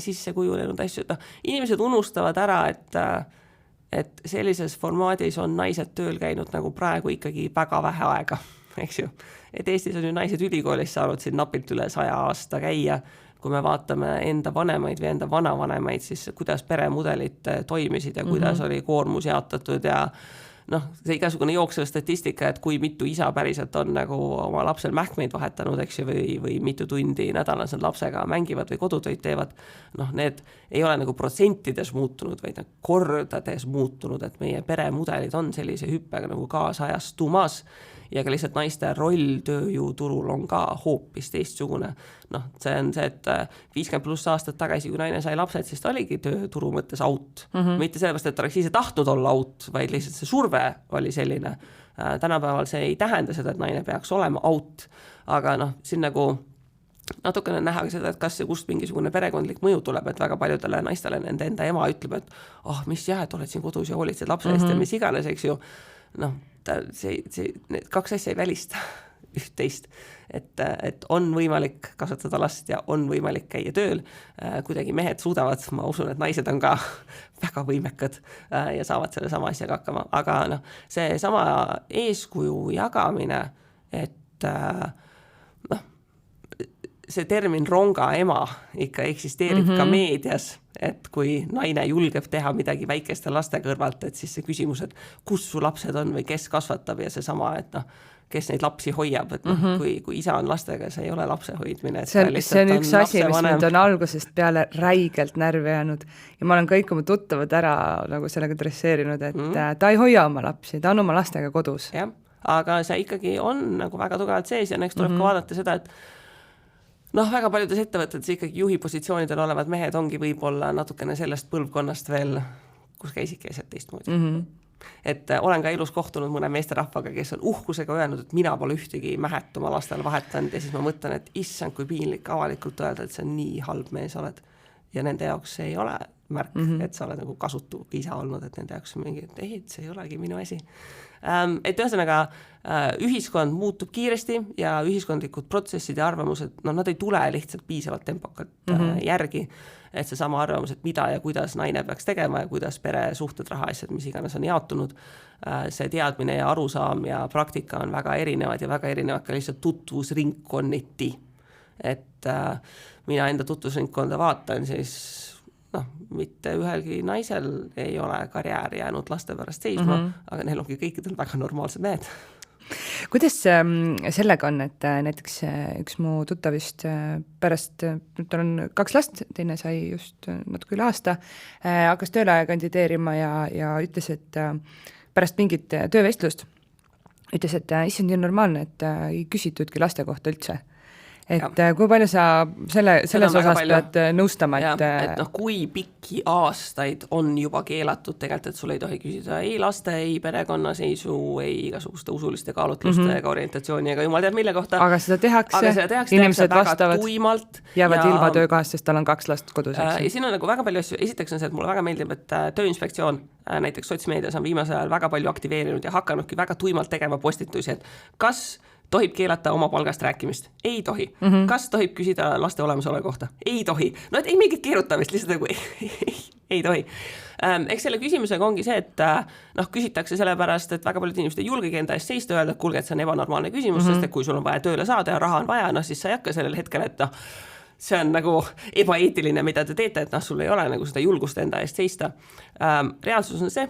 Speaker 3: siis see kujunenud asju. Inimesed unustavad ära, et sellises formaadis on naised tööl käinud nagu praegu ikkagi väga vähe aega, eks ju. Et Eestis on ju naised ülikoolis saanud siin napilt üle 100 aasta käia. Kui me vaatame enda vanemaid või enda vanavanemaid, siis kuidas peremudelid toimisid ja kuidas oli koormus jaotatud ja see igasugune jooksev statistika, et kui mitu isa päriselt on nagu oma lapsel mähkmeid vahetanud, eks ju, või mitu tundi nädalas nad lapsega mängivad või kodutöid teevad, need ei ole nagu protsentides muutunud, vaid kordades muutunud, et meie peremudelid on sellise hüppega nagu kaasajastumas ja ka lihtsalt naiste roll tööjõuturul on ka hoopis teistsugune. See on see, et 50+ aastat tagasi, kui naine sai lapsed, siis ta oligi tööturu mõttes out. Mitte sellepärast, et ta oleks ise tahtnud olla out, vaid lihtsalt see surve oli selline. Tänapäeval see ei tähenda seda, et naine peaks olema out, aga siin nagu natukene näha seda, et kas ja kust mingisugune perekondlik mõju tuleb, et väga paljudele naistele nende enda ema ütleb, et mis jah, et oled siin kodus ja hoolitsed lapse eest ja mis iganes, eks ju. Need kaks asja ei välista üht-teist, et on võimalik kasvatada last ja on võimalik käia tööl. Kuidagi mehed suudavad, ma usun, et naised on ka väga võimekad ja saavad selle sama asjaga hakkama. Aga see sama eeskuju jagamine, et see termin ronga ema ikka eksisteerib ka meedias, et kui naine julgeb teha midagi väikeste laste kõrvalt, et siis see küsimus, et kus su lapsed on või kes kasvatab ja see sama, et kes neid lapsi hoiab, et kui isa on lastega, see ei ole lapse hoidmine.
Speaker 2: See on üks asi, mis mind on algusest peale räigelt närvi jäänud ja ma olen kõik oma tuttavad ära nagu sellega dresseerinud, et ta ei hoia oma lapsi, ta on oma lastega kodus.
Speaker 3: Jah, aga see ikkagi on nagu väga tugevalt sees ja näiteks tuleb ka vaadata seda, et väga paljudes ettevõtetes ikkagi juhi positsioonidel olevad mehed ongi võib-olla natukene sellest põlvkonnast veel, kus käisidki asjad teistmoodi. Et olen ka elus kohtunud mõne meesterahvaga, kes on uhkusega öelnud, et mina pole ühtegi mähet oma lastele vahetanud ja siis ma mõtlen, et issand, kui piinlik avalikult öelda, et see on nii halb mees oled. Ja nende jaoks see ei ole märk, et sa oled nagu kasutu isa olnud, et nende jaoks mingi, et ei, et see ei olegi minu asi. Et ühesõnaga ühiskond muutub kiiresti ja ühiskondlikud protsessid ja arvamused, nad ei tule lihtsalt piisavalt tempokalt järgi, et see sama arvamus, et mida ja kuidas naine peaks tegema ja kuidas peresuhted, rahaasjad, mis iganes on jaotunud, see teadmine ja arusaam ja praktika on väga erinevad ja väga erinevad ka lihtsalt tutvusringkonniti. Et mina enda tutvusringkonda vaatan, siis mitte ühelgi naisel ei ole karjääri jäänud laste pärast seisma, aga neil ongi kõikidel väga normaalsed mehed.
Speaker 2: Kuidas sellega on, et näiteks üks mu tuttavist pärast, tal on 2 last, teine sai just natuke üle aasta, hakkas tööle kandideerima ja ütles, et pärast mingit töövestlust ütles, et issand, nii normaalne, et ei küsitudki laste kohta üldse. Et kui palju sa selles osas pead nõustama,
Speaker 3: et kui pikki aastaid on juba keelatud tegelikult, et sul ei tohi küsida ei laste, ei perekonnaseisu, ei igasuguste usuliste kaalutluste ega orientatsiooni ega jumal teab mille kohta.
Speaker 2: Aga seda tehakse inimesed vastavad,
Speaker 3: tuimalt,
Speaker 2: jäävad ilma töökohast, sest tal on 2 last kodus.
Speaker 3: Ja siin on nagu väga palju asju, esiteks on see, et mulle väga meeldib, et Tööinspektsioon näiteks sotsmeedias on viimasel ajal väga palju aktiveerinud ja hakanudki väga tuimalt tegema postitusi, et kas tohib keelata oma palgast rääkimist? Ei tohi. Kas tohib küsida laste olemasole kohta? Ei tohi. No et ei mingit keerutamist, lihtsalt nagu ei tohi. Eks selle küsimusega ongi see, et küsitakse sellepärast, et väga paljud inimesed ei julgegi enda eest seista öelda, et kuulge, et see on ebanormaalne küsimus, sest et kui sul on vaja tööle saada ja raha on vaja, siis sa ei hakka sellel hetkel, et see on nagu ebaeetiline, mida te teete, et sul ei ole nagu seda julgust enda eest seista. Reaalsus on see,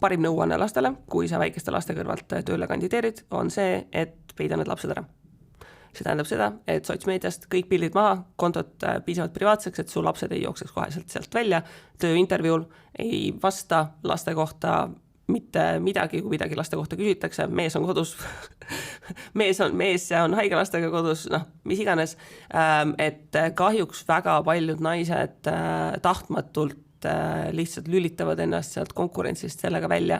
Speaker 3: parim nõuanne lastele, kui sa väikeste laste kõrvalt tööle kandideerid, on see, et peida need lapsed ära. See tähendab seda, et sotsmeediast kõik pildid maha, kontot piisavalt privaatseks, et su lapsed ei jookseks koheselt sealt välja, tööintervjuul ei vasta laste kohta mitte midagi, kui midagi laste kohta küsitakse, mees on kodus, mees on haige lastega kodus, mis iganes, et kahjuks väga paljud naised tahtmatult lihtsalt lülitavad ennast sealt konkurentsist sellega välja,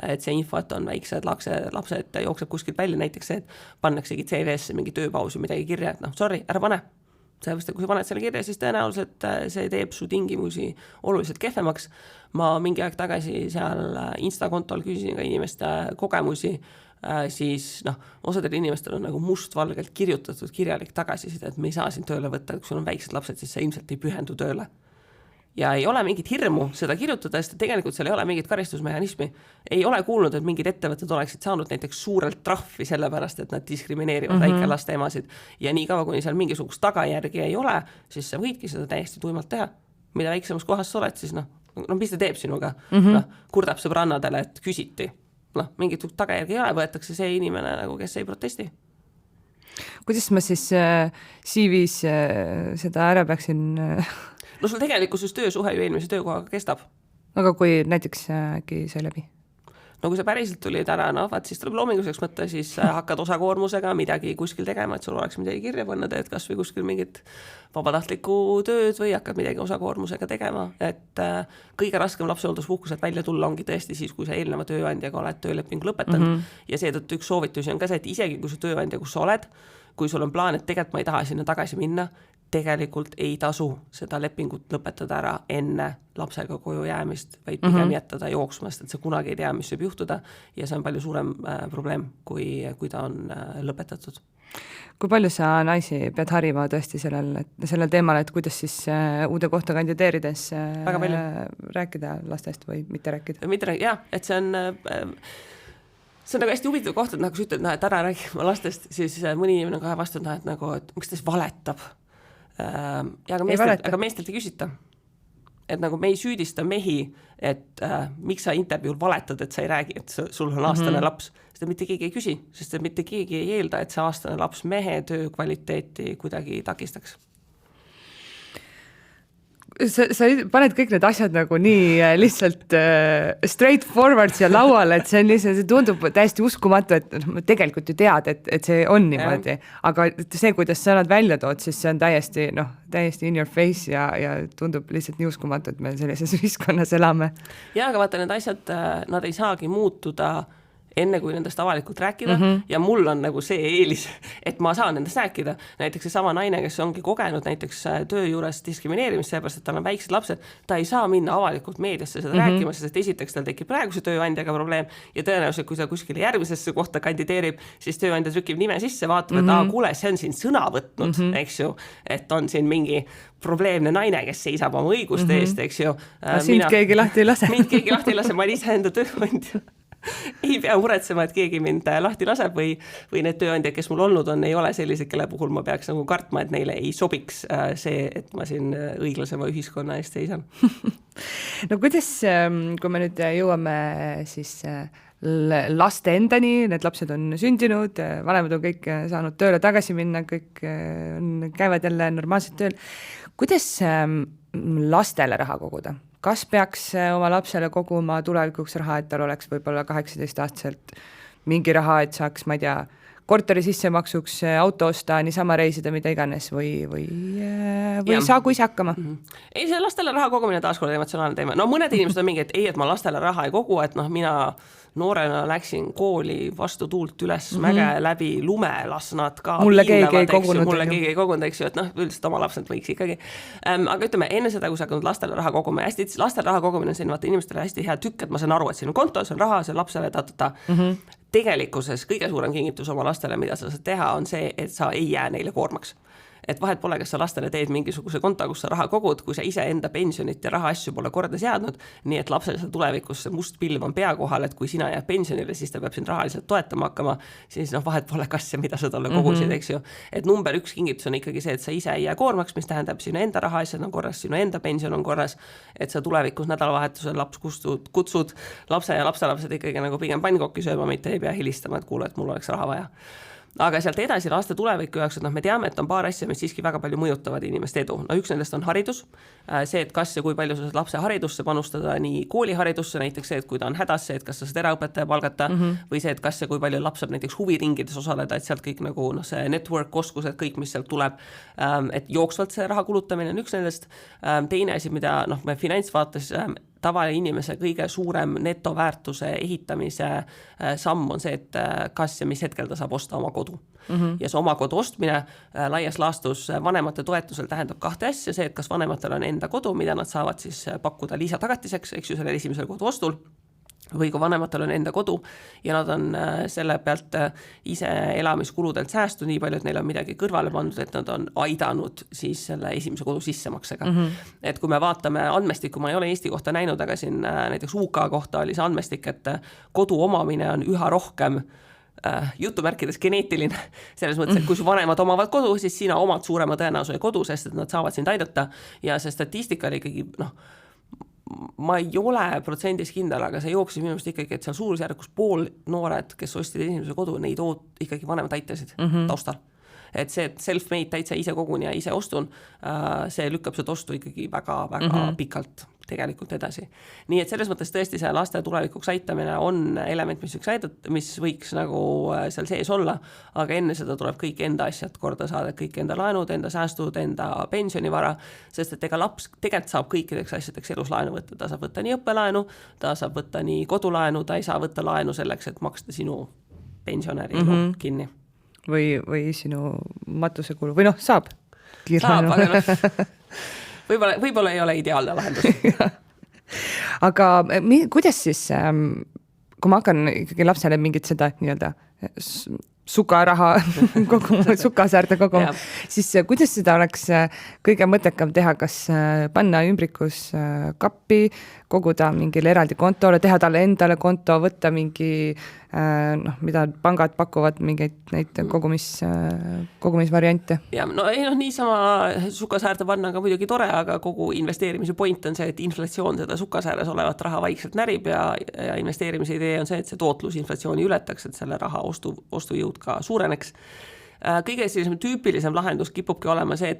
Speaker 3: et see info, et on väiksed lapsed jookseb kuskilt välja, näiteks see, et pannaksegi CV-sse mingi tööpausi midagi kirja, et sorry, ära pane. Sellepärast, et kui sa paned selle kirja, siis tõenäoliselt see teeb su tingimusi oluliselt kehvemaks. Ma mingi aeg tagasi seal Insta-kontol küsisin ka inimeste kogemusi, siis osadel inimestel on nagu mustvalgelt kirjutatud kirjalik tagasiside, et me ei saa siin tööle võtta, kui sul on väiksed lapsed, siis sa ilmselt ei pühendu tööle. Ja ei ole mingit hirmu seda kirjutada, sest tegelikult seal ei ole mingit karistusmehhanismi. Ei ole kuulnud, et mingid ettevõtted oleksid saanud näiteks suurelt trahvi sellepärast, et nad diskrimineerivad väike laste emasid. Ja nii kaua, kuni seal mingisugust tagajärgi ei ole, siis sa võidki seda täiesti tuimalt teha. Mida väiksemas kohas sa oled, siis mis ta teeb sinuga? Kurdab sõbrannadele, et küsiti. Mingit tagajärgi ei ole, võetakse see inimene, kes ei protesti.
Speaker 2: Kuidas ma siis CV-s seda ära peaksin...
Speaker 3: No sul tegelikult töösuhe ju eelmise töökohaga kestab.
Speaker 2: Aga kui näiteks äkki see läbi?
Speaker 3: No kui see päriselt tuli ära, siis tuleb loominguseks mõtta, siis hakkad osakoormusega midagi kuskil tegema, et sul oleks midagi kirja panna, teed kas või kuskil mingit vabatahtlikku tööd või hakkad midagi osakoormusega tegema. Et kõige raskem lapsehoolduspuhkuselt välja tulla ongi tõesti siis, kui sa eelneva tööandjaga oled töölepingu lõpetanud. Ja seetõttu üks soovitusi on ka see, et isegi kui su tööandja, kus sa oled, kui sul on plaan, et tegelikult ma ei taha sinna tagasi minna, tegelikult ei tasu seda lepingut lõpetada ära enne lapsega koju jäämist, vaid pigem jätta ta jooksmast, et sa kunagi ei tea, mis võib juhtuda ja see on palju suurem probleem, kui ta on lõpetatud.
Speaker 2: Kui palju sa naisi pead harima tõesti sellel teemal, et kuidas siis uude kohta kandideerides rääkida lastest või mitte rääkida?
Speaker 3: Jah, et see on nagu hästi huvitav koht, et kui sa ütled, et ära räägima lastest, siis mõni inimene on kohe vastu, et miks ta siis valetab. Ja aga meestelt ei küsita. Et nagu me ei süüdista mehi, et miks sa intervjuul valetad, et sa ei räägi, et sul on aastane laps. Seda mitte keegi ei küsi, sest mitte keegi ei eelda, et see aastane laps mehe töö kvaliteeti kuidagi takistaks.
Speaker 2: Sa paned kõik need asjad nagu nii lihtsalt straight forward siia lauale, et see on lihtsalt, see tundub täiesti uskumatu, et tegelikult ju tead, et see on niimoodi, aga see, kuidas sa nad välja tood, siis see on täiesti in your face ja tundub lihtsalt nii uskumatu, et me sellises ühiskonnas elame.
Speaker 3: Ja, aga vaata, need asjad, nad ei saagi muutuda enne kui nendest avalikult rääkida ja mul on nagu see eelis, et ma saan nendest rääkida. Näiteks see sama naine, kes ongi kogenud näiteks töö juures diskrimineerimist, seepärast, et tal on väiksed lapsed, ta ei saa minna avalikult meediasse seda rääkima, sest esiteks tal tekib praeguse tööandjaga probleem ja tõenäoliselt, kui ta kuskile järgmisesse kohta kandideerib, siis tööandja trükib nime sisse, vaatab, et kuule, see on siin sõna võtnud, eks ju, et on siin mingi probleemne naine, kes seisab oma õiguste eest, eks ju.
Speaker 2: Sind keegi lahti ei lase.
Speaker 3: Mind keegi lahti ei lase, ma olen ise enda tööandja. Ei pea muretsema, et keegi mind lahti laseb või need tööandjad, kes mul olnud on, ei ole sellised, kelle puhul ma peaks nagu kartma, et neile ei sobiks see, et ma siin õiglasema ühiskonna eest seisan.
Speaker 2: No kuidas, kui me nüüd jõuame siis laste endani, need lapsed on sündinud, vanemad on kõik saanud tööle tagasi minna, kõik käivad jälle normaalselt tööl. Kuidas lastele raha koguda? Kas peaks oma lapsele koguma tulevikuks raha, et tal oleks võib-olla 18-aastaselt mingi raha, et saaks, ma ei tea, korteri sissemaksuks auto osta, niisama reisida, mida iganes või saagu ise hakkama?
Speaker 3: Ei, see lastele raha kogumine taaskord emotsionaalne teema. No mõned inimesed on mingi, et ei, et ma lastele raha ei kogu, et mina noorena läksin kooli vastu tuult üles mäge läbi lume, las nad ka
Speaker 2: mulle keegi ei
Speaker 3: kogunud, eks ju, et üldiselt oma lapsed võiks ikkagi. Aga ütleme, enne seda, kui sa hakkanud lastele raha koguma, hästi, lastele raha kogumine on siin vaata inimestele hästi hea tükk, et ma saan aru, et siin on konto, see on raha, see on lapsele Tegelikkuses kõige suurem kingitus oma lastele, mida sa saad teha, on see, et sa ei jää neile koormaks. Et vahet pole, kas sa lastele teed mingisuguse konto, kus sa raha kogud, kui sa ise enda pensionit ja raha asju pole korda seadnud, nii et lapsel see tulevikus see must pilv on pea kohal, et kui sina jääd pensionile, siis ta peab sind rahaliselt toetama hakkama, siis vahet pole, kas ja mida sa talle kogusid, eks ju. Et number 1 kingitus on ikkagi see, et sa ise ei jää koormaks, mis tähendab sinu enda raha asjad on korras, sinu enda pension on korras, et sa tulevikus nädalavahetusel laps kutsud lapse ja lapselapsed ikkagi nagu pigem pannkokki sööma, mitte ei pea helistama, et kuule, et mul oleks raha vaja. Aga sealt edasi laste tuleviku jaoks, et me teame, et on paar asja, mis siiski väga palju mõjutavad inimeste edu. No üks nendest on haridus, see, et kas ja kui palju sa saad lapse haridusse panustada, nii kooliharidusse, näiteks see, et kui ta on hädas, see, et kas sa saad eraõpetaja palgata või see, et kas ja kui palju laps saab näiteks huviringides osaleda, et sealt kõik nagu see network oskused, kõik, mis sealt tuleb, et jooksvalt see raha kulutamine on üks nendest. Teine asi, mida me finantsvaates tavale inimese kõige suurem netoväärtuse ehitamise samm on see, et kas ja mis hetkel ta saab osta oma kodu. Ja see oma kodu ostmine laias laastus vanemate toetusel tähendab 2 asja, see, et kas vanematel on enda kodu, mida nad saavad siis pakkuda lisatagatiseks, eks ju, sellel esimesel kodu ostul, või kui vanematel on enda kodu ja nad on selle pealt ise elamiskuludelt säästu nii palju, et neil on midagi kõrvale pandud, et nad on aidanud siis selle esimese kodu sissemaksega. Et kui me vaatame andmestikku, ma ei ole Eesti kohta näinud, aga siin näiteks UK kohta oli see andmestik, et kodu omamine on üha rohkem jutumärkides geneetiline, selles mõttes, et kui su vanemad omavad kodu, siis sina omad suurema tõenäosuse kodu, sest et nad saavad sind aidata ja see statistika oli ikkagi, ma ei ole protsendis kindel, aga see jooksis minu meelest ikkagi, et seal suurusjärgus pool noored, kes ostid esimese kodu, neid ikkagi vanemad aitasid taustal. Et see, et self-made täitsa ise kogun ja ise ostun, see lükkab seda ostu ikkagi väga-väga pikalt tegelikult edasi. Nii et selles mõttes tõesti see laste tulevikuks aitamine on element, mis võiks nagu seal sees olla, aga enne seda tuleb kõik enda asjad korda saada, kõik enda laenud, enda säästud, enda pensionivara, sest et ega laps tegelikult saab kõikideks asjadeks elus laenu võtta, ta saab võtta nii õppelaenu, ta saab võtta nii kodulaenu, ta ei saa võtta laenu selleks, et maksta sinu pensionäri kinni.
Speaker 2: Või sinu matusekulu, või saab.
Speaker 3: Saab, aga võib-olla ei ole ideaalne lahendus.
Speaker 2: Aga kuidas siis, kui ma hakkan ikkagi lapsele mingit seda nii-öelda sukaraha koguma, sukasäärde koguma, siis kuidas seda oleks kõige mõttekam teha, kas panna ümbrikus kappi, koguda mingile eraldi kontole, teha talle endale konto, võtta mingi, mida pangad pakuvad mingeid neid kogumisvariante.
Speaker 3: Ja, niisama sukasäärde panna ka muidugi tore, aga kogu investeerimise point on see, et inflatsioon seda sukasääres olevat raha vaikselt närib ja investeerimise idee on see, et see tootlus inflatsiooni ületaks, et selle raha ostujõud ka suureneks. Kõige sellisem tüüpilisem lahendus kipubki olema see,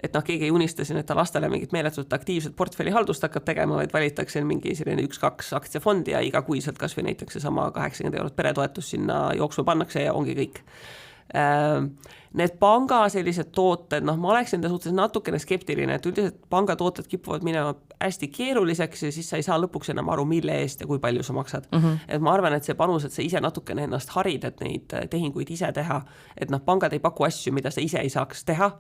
Speaker 3: et keegi ei unista siin, et ta lastele mingit meeletut aktiivset portfelli haldust hakkab tegema, vaid valitakse mingi selline 1-2 aktsiafondi ja igakuiselt kas või näiteks sama 80 € peretoetus sinna jooksma pannakse ja ongi kõik. Need panga sellised tooted, noh, ma oleks enda suhtes natukene skeptiline, et üldiselt pangatooted kipuvad minema hästi keeruliseks ja siis sa ei saa lõpuks enam aru, mille eest ja kui palju sa maksad. Et ma arvan, et see panus, et sa ise natukene ennast harid, et neid tehinguid ise teha, et noh, pangad ei paku asju, mida sa ise ei saaks teha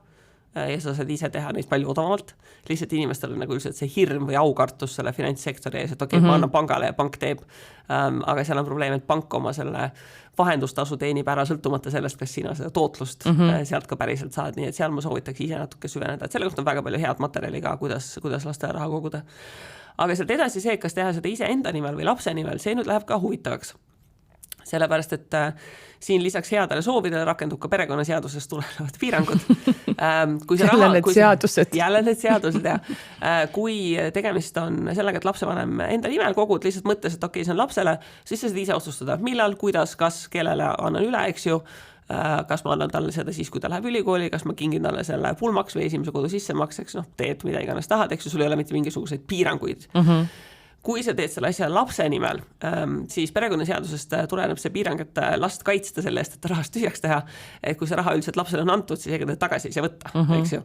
Speaker 3: ja sa saad ise teha neid palju odavamalt. Lihtsalt inimestel on nagu üldiselt see hirm või aukartus selle finantssektori ees, et okei, ma annan pangale ja pank teeb. Aga seal on probleem, et pank oma selle vahendustasu teenib ära sõltumata sellest, kas sina seda tootlust sealt ka päriselt saad. Nii et seal ma soovitaks ise natuke süveneda. Et selle kohta on väga palju head materjali ka, kuidas laste raha koguda. Aga sealt edasi see, kas teha seda ise enda nimel või lapse nimel, see nüüd läheb ka huvitavaks. Sellepärast, et siin lisaks headele soovidele rakendub ka perekonnaseadusest tulevad piirangud. Jälle need seadused, ja. Kui tegemist on sellega, et lapsevanem enda nimel kogud, lihtsalt mõttes, et okei, see on lapsele, siis sa saad ise otsustada, millal, kuidas, kas, kellele annan üle, eks ju, kas ma annan talle seda siis, kui ta läheb ülikooli, kas ma kingin talle selle pulmaks või esimese kodu sissemakseks, noh, teed mida iganes tahad, eks ju, sul ei ole mitte mingisuguseid piiranguid. Kui sa teed selle asja lapse nimel, siis perekonnaseadusest tuleneb see piirang, et last kaitsta selle eest, et rahast tühjaks teha. Et kui see raha üldiselt lapsele on antud, siis ega ta tagasi ei saa võtta, eks ju.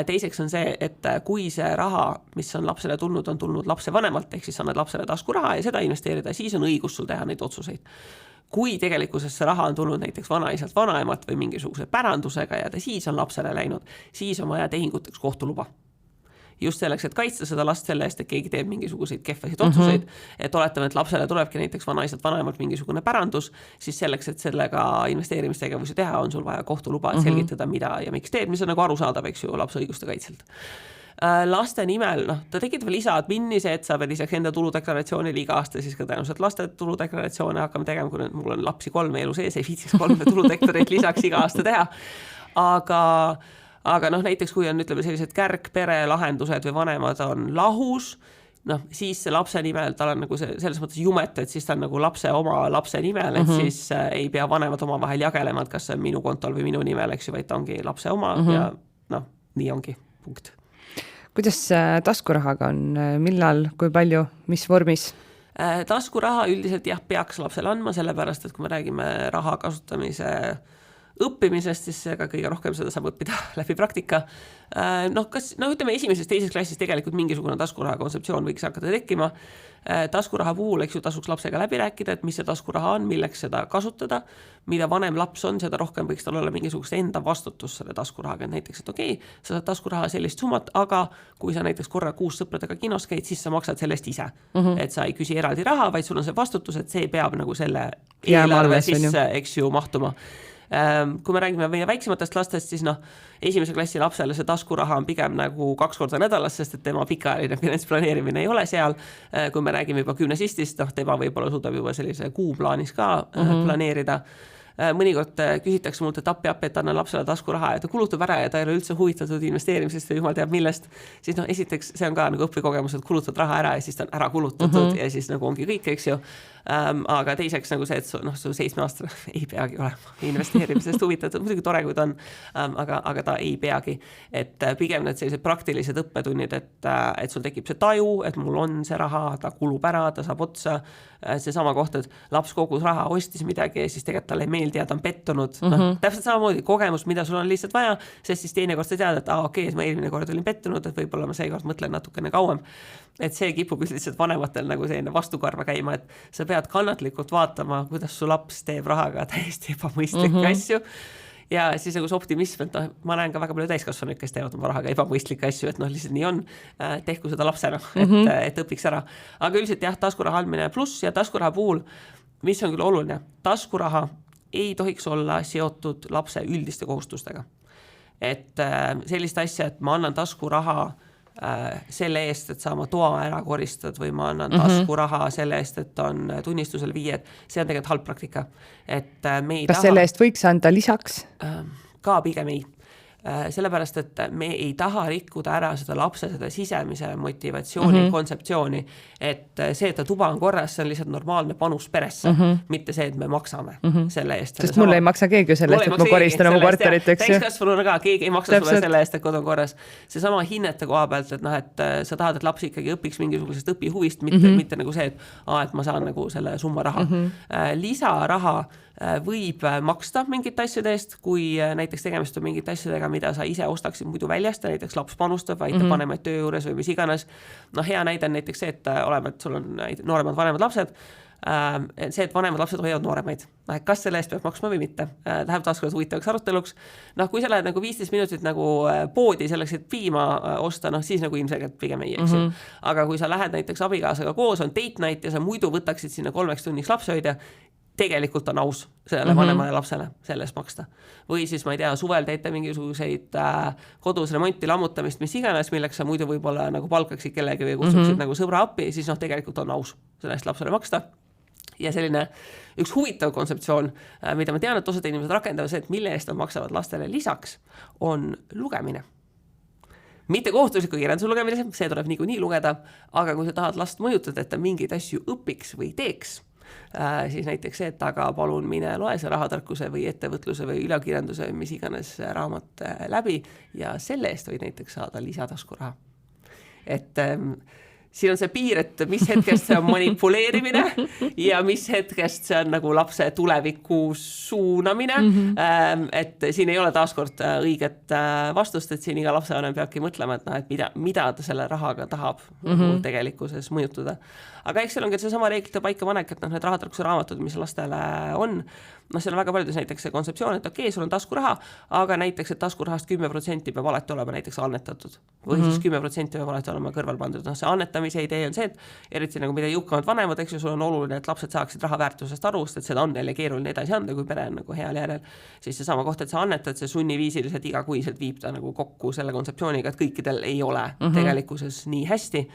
Speaker 3: Teiseks on see, et kui see raha, mis on lapsele tulnud, on tulnud lapse vanemalt, ehk siis annad lapsele taskuraha ja seda investeerida, siis on õigus sul teha neid otsuseid. Kui tegelikkuses see raha on tulnud näiteks vanaisalt vanaemat või mingisuguse pärandusega ja ta siis on lapsele läinud, siis on vaja tehinguteks kohtuluba. Just selleks, et kaitsta seda last selle eest, et keegi teeb mingisuguseid kehvasid otsuseid, et oletame, et lapsele tulebki näiteks vanaisalt vanemalt mingisugune pärandus, siis selleks, et sellega investeerimistegevusi teha, on sul vaja kohtuluba, et selgitada, mida ja miks teeb, mis on nagu arusaadav, eks ju, lapse õiguste kaitselt. Laste nimel, noh, ta tekib veel lisaadminni see, et sa veel lisaks enda tuludeklaratsioonile iga aasta siis ka tõenäoliselt laste tuludeklaratsioone hakkame tegema, kui mul on lapsi 3 elu sees, ei viitsiks 3 tuludektoreid lisaks iga aasta teha, aga noh, näiteks kui on, ütleme, sellised kärgpere lahendused või vanemad on lahus, noh, siis see lapse nimel, tal on nagu selles mõttes jumet, et siis ta on nagu lapse oma lapse nimel, et siis ei pea vanemad oma vahel jagelema, et kas see on minu kontol või minu nimel, eks ju, vaid ta ongi lapse oma ja noh, nii ongi, punkt.
Speaker 2: Kuidas taskurahaga on, millal, kui palju, mis vormis?
Speaker 3: Taskuraha üldiselt jah, peaks lapsele andma, sellepärast, et kui me räägime raha kasutamise õppimisest, siis ka kõige rohkem seda saab õppida läbi praktika. Noh, ütleme esimeses, teises klassis tegelikult mingisugune taskuraha kontseptsioon võiks hakata tekkima. Taskuraha puhul, eks ju, tasuks lapsega läbi rääkida, et mis see taskuraha on, milleks seda kasutada, mida vanem laps on, seda rohkem võiks tal olla mingisugust enda vastutus selle taskurahaga, et näiteks, et okei, sa saad taskuraha sellist summat, aga kui sa näiteks korra kuus sõpradega kinos käid, siis sa maksad sellest ise. Et sa ei küsi eraldi raha, vaid sul on see vastutus, et see peab nagu selle eelarve sisse, eks ju, mahtuma. Kui me räägime meie väiksematest lastest, siis noh, esimese klassi lapsele see taskuraha on pigem nagu 2 korda nädalas, sest et tema pikaajaline finantsplaneerimine ei ole seal. Kui me räägime juba gümnasistist, noh, tema võib-olla suudab juba sellise kuuplaanis ka planeerida. Mõnikord küsitakse mult, et appi, et annan lapsele taskuraha ja ta kulutab ära ja ta ei ole üldse huvitatud investeerimisest või jumal teab millest, siis noh, esiteks see on ka nagu õppikogemus, et kulutad raha ära ja siis ta on ära kulutatud ja siis nagu ongi kõik, eks ju. Aga teiseks nagu see, et su 7-aastane ei peagi olema investeerimisest huvitatud, muidugi tore, kui ta on, aga ta ei peagi. Et pigem need sellised praktilised õppetunnid, et sul tekib see taju, et mul on see raha, ta kulub ära, ta saab otsa, see sama koht, et laps kogus raha, ostis midagi ja siis tegelikult talle ei meeldi ja ta on pettunud. Täpselt samamoodi kogemus, mida sul on lihtsalt vaja, sest siis teine kord sa tead, et okei, ma eelmine kord olin pettunud, et võib-olla ma seekord mõtlen natukene kauem. Et see kipub lihtsalt vanematel nagu selline vastukarva käima, et sa pead kannatlikult vaatama, kuidas su laps teeb rahaga täiesti ebamõistlikke asju. Ja siis nagu see optimism, et ma näen ka väga palju täiskasvanuid, kes teevad oma rahaga ebamõistlikke asju, et lihtsalt nii on, tehku seda lapsena, et õpiks ära. Aga üldiselt jah, taskuraha andmine pluss ja taskuraha puhul, mis on küll oluline, taskuraha ei tohiks olla seotud lapse üldiste kohustustega. Et sellist asja, et ma annan taskuraha selle eest, et sa oma toa ära koristad või ma annan taskuraha selle eest, et on tunnistusel viied, see on tegelikult halb praktika. Et me ei
Speaker 2: Kas selle eest võiks anda lisaks?
Speaker 3: Ka pigem ei. sellepärast, et me ei taha rikkuda ära seda lapse, seda sisemise motivatsiooni kontseptsiooni, et see, et ta tuba on korras, see on lihtsalt normaalne panus peresse, mitte see, et me maksame selle eest.
Speaker 2: Sest mulle ei maksa keegi selle eest, et ma koristan oma korterit, eks ju.
Speaker 3: Täiskasvanuna ka, keegi ei maksa sulle selle eest, et kod on korras. See sama hinnete koha pealt, et, et sa tahad, et laps ikkagi õpiks mingisugusest õpihuvist, mitte nagu see, et ma saan nagu selle summa raha. Lisaraha võib maksta mingit asjade eest, kui näiteks tegemist on mingit asjadega, mida sa ise ostaksid muidu väljast, näiteks laps panustab, aitab vanemaid töö juures või mis iganes. Hea näide on näiteks see, et oleme, et sul on nooremad vanemad lapsed, see, et vanemad lapsed hoiavad nooremaid. Kas selle eest peab maksma või mitte? Läheb taaskord huvitavaks aruteluks. Kui sa lähed nagu 15 minutit nagu poodi selleks, et piima osta, siis nagu ilmselgelt pigem ei, eks ju. Aga kui sa lähed näiteks abikaasaga koos, on date night ja sa muidu võtaksid sinna 3 tunniks lapsehoidja, tegelikult on aus sellele vanemale lapsele sellest maksta. Või siis, ma ei tea, suvel teete mingisuguseid kodus remonti lammutamist, mis iganes, milleks sa muidu võib-olla nagu palkaksid kellegi või kutsuksid nagu sõbra appi, siis tegelikult on aus sellest lapsele maksta. Ja selline üks huvitav kontseptsioon, mida ma tean, et osad inimesed rakendavad see, et mille eest nad maksavad lastele lisaks, on lugemine. Mitte kohtusliku kirjanduse lugemine, see tuleb niikuinii lugeda, aga kui sa tahad last mõjutada, et ta mingeid asju õpiks või teeks, siis näiteks see, et aga palun mine loe see rahatarkuse või ettevõtluse või ülekirjanduse või mis iganes raamat läbi ja selle eest võid näiteks saada lisataskuraha. Et siin on see piir, et mis hetkest see on manipuleerimine ja mis hetkest see on nagu lapse tuleviku suunamine. Et siin ei ole taaskord õiget vastust, et siin iga lapsevanem peabki mõtlema, et mida ta selle rahaga tahab tegelikkuses mõjutada. Aga eks seal ongi see sama reeglite paika panek, et need rahatarkuse raamatud, mis lastele on, seal on väga paljudes näiteks see kontseptsioon, et okei, sul on taskuraha, aga näiteks, et taskurahast 10% peab alati olema näiteks annetatud või siis 10% peab alati olema kõrval pandud. See annetamise idee on see, et eriti nagu mida jõukamad vanemad, eks ju, sul on oluline, et lapsed saaksid raha väärtusest aru, sest et seda on neile keeruline edasi anda, kui pere on nagu heal järel. Siis see sama koht, et sa annetad, see sunniviisiliselt igakuiselt viib ta nagu kokku selle kontseptsiooniga, et kõikidel ei ole tegelikkuses nii hästi.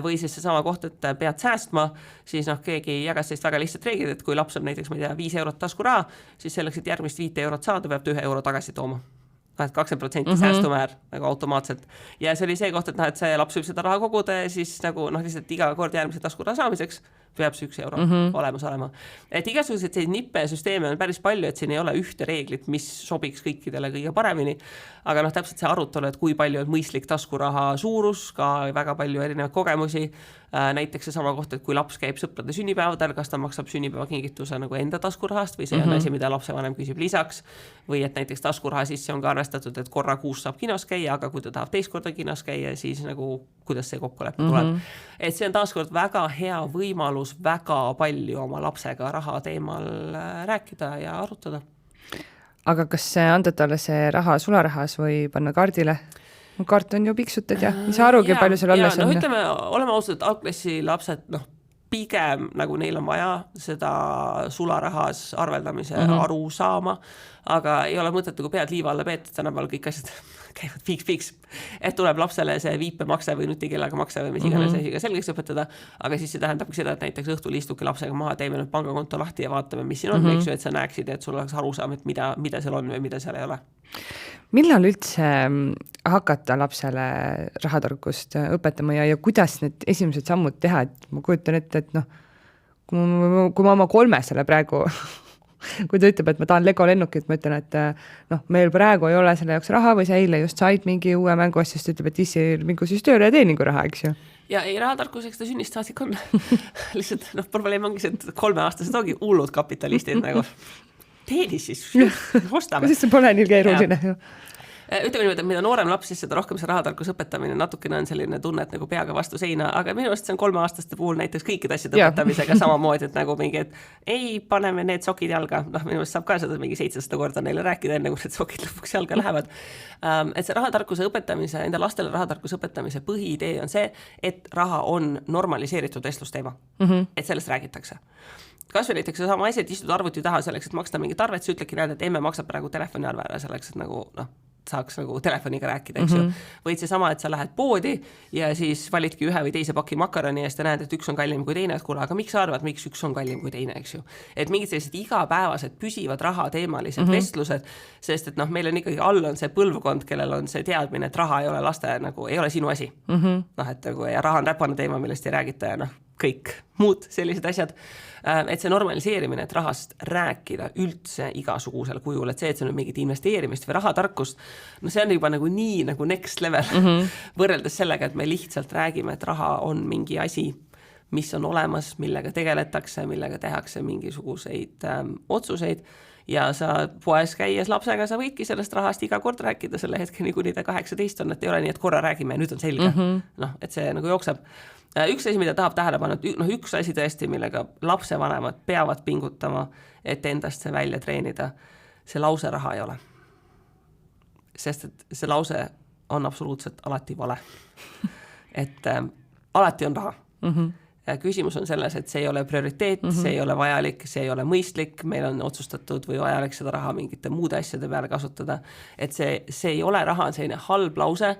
Speaker 3: Või siis see sama koht, et pead säästma, siis keegi jagas sellist väga lihtsalt reeglid, et kui laps on näiteks, ma ei tea, 5 eurot taskuraha, siis selleks, et järgmist 5 eurot saada, peab 1 euro tagasi tooma. 20% säästumäär nagu automaatselt. Ja see oli see koht, et see laps võib seda raha koguda ja siis nagu lihtsalt iga kord järgmise taskuraha saamiseks peab see 1 euro olemas olema. Et igasugused nippe süsteeme on päris palju, et siin ei ole ühte reeglit, mis sobiks kõikidele kõige paremini. Aga täpselt see arutelu, et kui palju on mõistlik taskuraha suurus, ka väga palju erinevaid kogemusi. Näiteks see sama koht, et kui laps käib sõprade sünnipäevadel, kas ta maksab sünnipäevakingituse nagu enda taskurahast või see on asi, mida lapsevanem küsib lisaks. Või et näiteks taskuraha sisse on ka arvestatud, et korra kuus saab kinos käia, aga kui ta tahab teist korda kinos käia, siis nagu kuidas see kokkulepe tuleb. Et see on taaskord väga hea võimalus väga palju oma lapsega raha teemal rääkida ja arutada.
Speaker 2: Aga kas anda talle see raha sularahas või panna kaardile? Kaart on ju piksutad ja ei saa arugi, palju seal alles on.
Speaker 3: Ütleme, oleme ausad, et algklassi lapsed, pigem nagu neil on vaja seda sularahas arveldamise aru saama, aga ei ole mõtet, kui pead liiva alla peetud, tänapäeval kõik asjad käivad fiks, et tuleb lapsele see viipemakse või nutikellaga makse või mis iganes asiga selgeks õpetada, aga siis see tähendabki seda, et näiteks õhtul istuki lapsega maha, teeme nüüd pangakonto lahti ja vaatame, mis siin on, eks ju, et sa näeksid, et sul oleks aru saama, et mida seal on või mida seal ei ole.
Speaker 2: Millal üldse hakata lapsele rahatarkust õpetama ja kuidas need esimesed sammud teha, et ma kujutan ette, et kui ma oma 3-sele praegu kui ta ütleb, et ma tahan Lego lennukit, ma ütlen, et meil praegu ei ole selle jaoks raha või sa eile just said mingi uue mängu asjast, ütleb, et issi mingu siis tööle ja teeningu raha, eks ju.
Speaker 3: Ja ei rahatarkuseks ta sünnist saadik on. Lihtsalt probleem ongi see, et 3-aastased ongi hullud kapitalistid nagu. Teeni siis, ostame.
Speaker 2: Siis see pole nii keeruline ju.
Speaker 3: Ütleme niimoodi, et mida noorem laps, siis seda rohkem see rahatarkus õpetamine natukene on selline tunne, et nagu peaga vastu seina, aga minu arust see on 3-aastaste puhul näiteks kõikide asjade õpetamisega samamoodi, et nagu mingi, et ei, paneme need sokid jalga, minu arust saab ka seda mingi 700 korda neile rääkida, enne kui need sokid lõpuks jalga lähevad. Et see rahatarkuse õpetamise, enda lastele rahatarkuse õpetamise põhiidee on see, et raha on normaliseeritud vestlusteema, et sellest räägitakse. Kas või näiteks sama asi, et istud arvuti taha selleks, et maksta mingit arvet, sa ütlegi näed, et emme maksab praegu telefoni arve ära selleks, et nagu saaks nagu telefoniga rääkida, eks ju. Võid seesama, et sa lähed poodi ja siis validki ühe või teise paki makaroni eest ja näed, et üks on kallim kui teine, et kuule, aga miks sa arvad, miks üks on kallim kui teine, eks ju. Et mingid sellised igapäevased püsivad rahateemalised vestlused, sest et meil on ikkagi all on see põlvkond, kellel on see teadmine, et raha ei ole laste nagu, ei ole sinu asi. Et nagu, ja raha on räpane teema, millest ei räägita ja kõik muud sellised asjad. Et see normaliseerimine, et rahast rääkida üldse igasugusel kujul, et see on mingit investeerimist või rahatarkust, see on juba nagu nii nagu next level võrreldes sellega, et me lihtsalt räägime, et raha on mingi asi, mis on olemas, millega tegeletakse, millega tehakse mingisuguseid otsuseid ja sa poes käies lapsega, sa võidki sellest rahast iga kord rääkida selle hetkeni, kuni ta 18 on, et ei ole nii, et korra räägime ja nüüd on selge. Et see nagu jookseb. Üks asi, mida tahab tähelepanu, et üks asi tõesti, millega lapsevanemad peavad pingutama, et endast see välja treenida, see lause raha ei ole. Sest et see lause on absoluutselt alati vale. Et alati on raha. Ja küsimus on selles, et see ei ole prioriteet, see ei ole vajalik, see ei ole mõistlik, meil on otsustatud või vajalik seda raha mingite muude asjade peale kasutada, et see ei ole raha, on selline halb lause.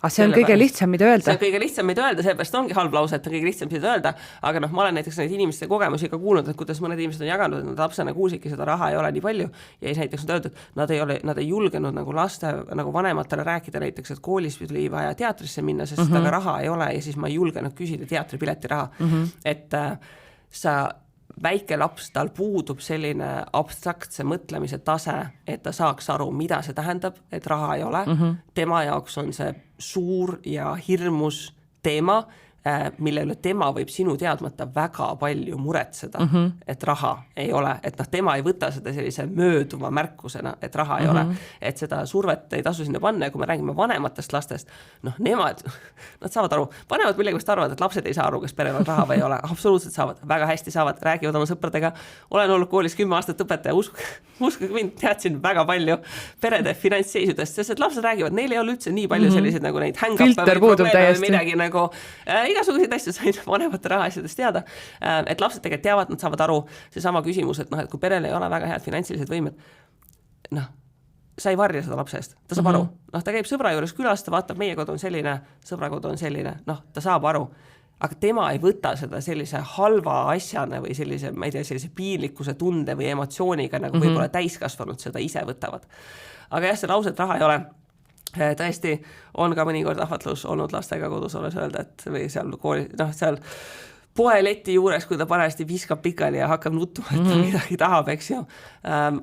Speaker 2: See on kõige lihtsam, mida öelda.
Speaker 3: See on kõige lihtsam, mida öelda, seepärast ongi halb lause, et on kõige lihtsam, mida öelda, aga ma olen näiteks neid inimeste kogemusi ka kuulnud, et kuidas mõned inimesed on jaganud, et nad lapsena kuulsidki seda raha ei ole nii palju ja siis näiteks on öeldud, et nad ei julgenud nagu laste nagu vanematele rääkida näiteks, et koolis oli vaja teatrisse minna, sest aga raha ei ole ja siis ma ei julgenud küsida teatripileti raha. Et sa väike laps, tal puudub selline abstraktse mõtlemise tase, et ta saaks aru, mida see tähendab, et raha ei ole. Tema jaoks on see suur ja hirmus teema, mille üle tema võib sinu teadmata väga palju muretseda, et raha ei ole, et tema ei võta seda sellise mööduva märkusena, et raha ei ole, et seda survet ei tasu sinna panna ja kui me räägime vanematest lastest, nemad saavad aru, vanemad millegust arvavad, et lapsed ei saa aru, kas perel on raha või ei ole, absoluutselt saavad, väga hästi saavad, räägivad oma sõpradega, olen olnud koolis 10 aastat õpetaja, uskuge mind, teadsin väga palju perede finantsseisudest, sest et lapsed räägivad, neil ei ole üldse nii palju selliseid nagu neid
Speaker 2: filter puudub täiesti.
Speaker 3: Midagi nagu igasuguseid asju sain vanemate rahaasjadest teada, et lapsed tegelikult teavad, nad saavad aru see sama küsimus, et kui perel ei ole väga head finantsilised võimed, sa ei varja seda lapse eest, ta saab aru, ta käib sõbra juures külas, ta vaatab, meie kodu on selline, sõbra kodu on selline, ta saab aru, aga tema ei võta seda sellise halva asjana või sellise, ma ei tea, sellise piinlikkuse tunde või emotsiooniga, nagu võib-olla täiskasvanud seda ise võtavad. Aga jah, see lause, et raha ei ole, tõesti on ka mõnikord ahvatlus olnud lastega kodus olles öelda, et või seal kooli, seal poeleti juures, kui ta parajasti viskab pikali ja hakkab nutuma, et ta midagi tahab, eks ju.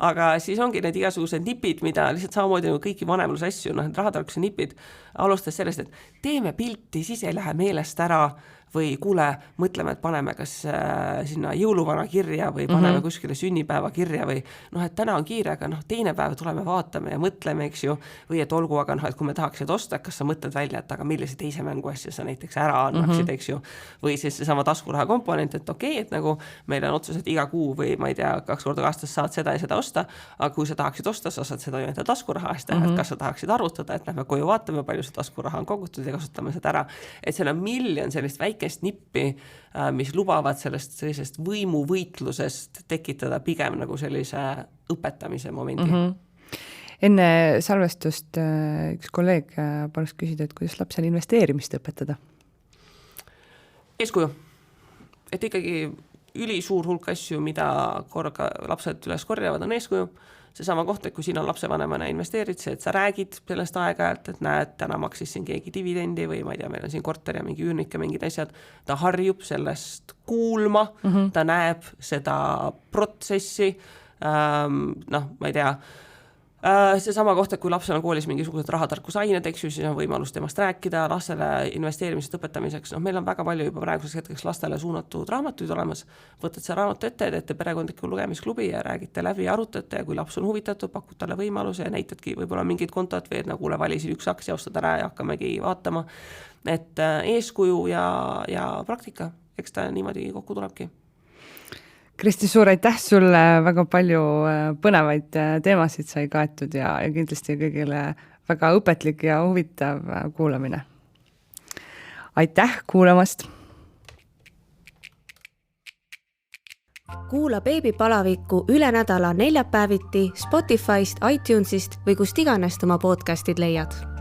Speaker 3: Aga siis ongi need igasugused nipid, mida lihtsalt samamoodi nagu kõiki vanemlusasju, rahatarkuse nipid, alustas sellest, et teeme pilti, siis ei lähe meelest ära või kuule, mõtleme, et paneme kas sinna jõuluvana kirja või paneme kuskile sünnipäeva kirja või et täna on kiire, aga teine päev tuleme vaatame ja mõtleme, eks ju, või et olgu, aga et kui me tahaksid osta, kas sa mõtled välja, et aga millise teise mängu asja sa näiteks ära annaksid, eks ju, või siis sama taskuraha komponent, et okei, et nagu meil on otsus, et iga kuu või ma ei tea, 2 korda aastas saad seda ja seda osta, aga kui sa tahaksid osta, sa saad seda enda taskuraha eest teha, et kas sa tahaksid arvutada, et lähme koju vaatame, palju see taskuraha on kogutud ja kasutame seda ära, et seal on miljon sellist väikest nippi, mis lubavad sellisest võimuvõitlusest tekitada pigem nagu sellise õpetamise momendi.
Speaker 2: Enne salvestust üks kolleeg palus küsida, et kuidas lapsel investeerimist õpetada?
Speaker 3: Eeskuju. Et ikkagi ülisuur hulk asju, mida korraga lapsed üles korjavad, on eeskuju. Seesama koht, et kui sina lapsevanemana investeerid, see, et sa räägid sellest aeg-ajalt, et näed, täna maksis siin keegi dividendi või ma ei tea, meil on siin korter ja mingi üürnik ja mingid asjad, ta harjub sellest kuulma, ta näeb seda protsessi, ma ei tea, seesama koht, et kui lapsel on koolis mingisugused rahatarkusained, eks ju, siis on võimalus temast rääkida, lastele investeerimisest õpetamiseks, meil on väga palju juba praeguseks hetkeks lastele suunatud raamatuid olemas, võtad see raamatu ette, teete perekondliku lugemisklubi ja räägite läbi, arutate ja kui laps on huvitatud, pakud talle võimaluse ja näitadki võib-olla mingid kontot või et kuule, valisin üks aktsia, ostad ära ja hakkamegi vaatama, et eeskuju ja praktika, eks ta niimoodi kokku tulebki.
Speaker 2: Kristi, suur aitäh sulle, väga palju põnevaid teemasid sai kaetud ja kindlasti kõigile väga õpetlik ja huvitav kuulamine. Aitäh kuulamast!
Speaker 1: Kuula beebipalavikku üle nädala neljapäeviti Spotify'st, iTunes'ist või kust iganes oma podcastid leiad.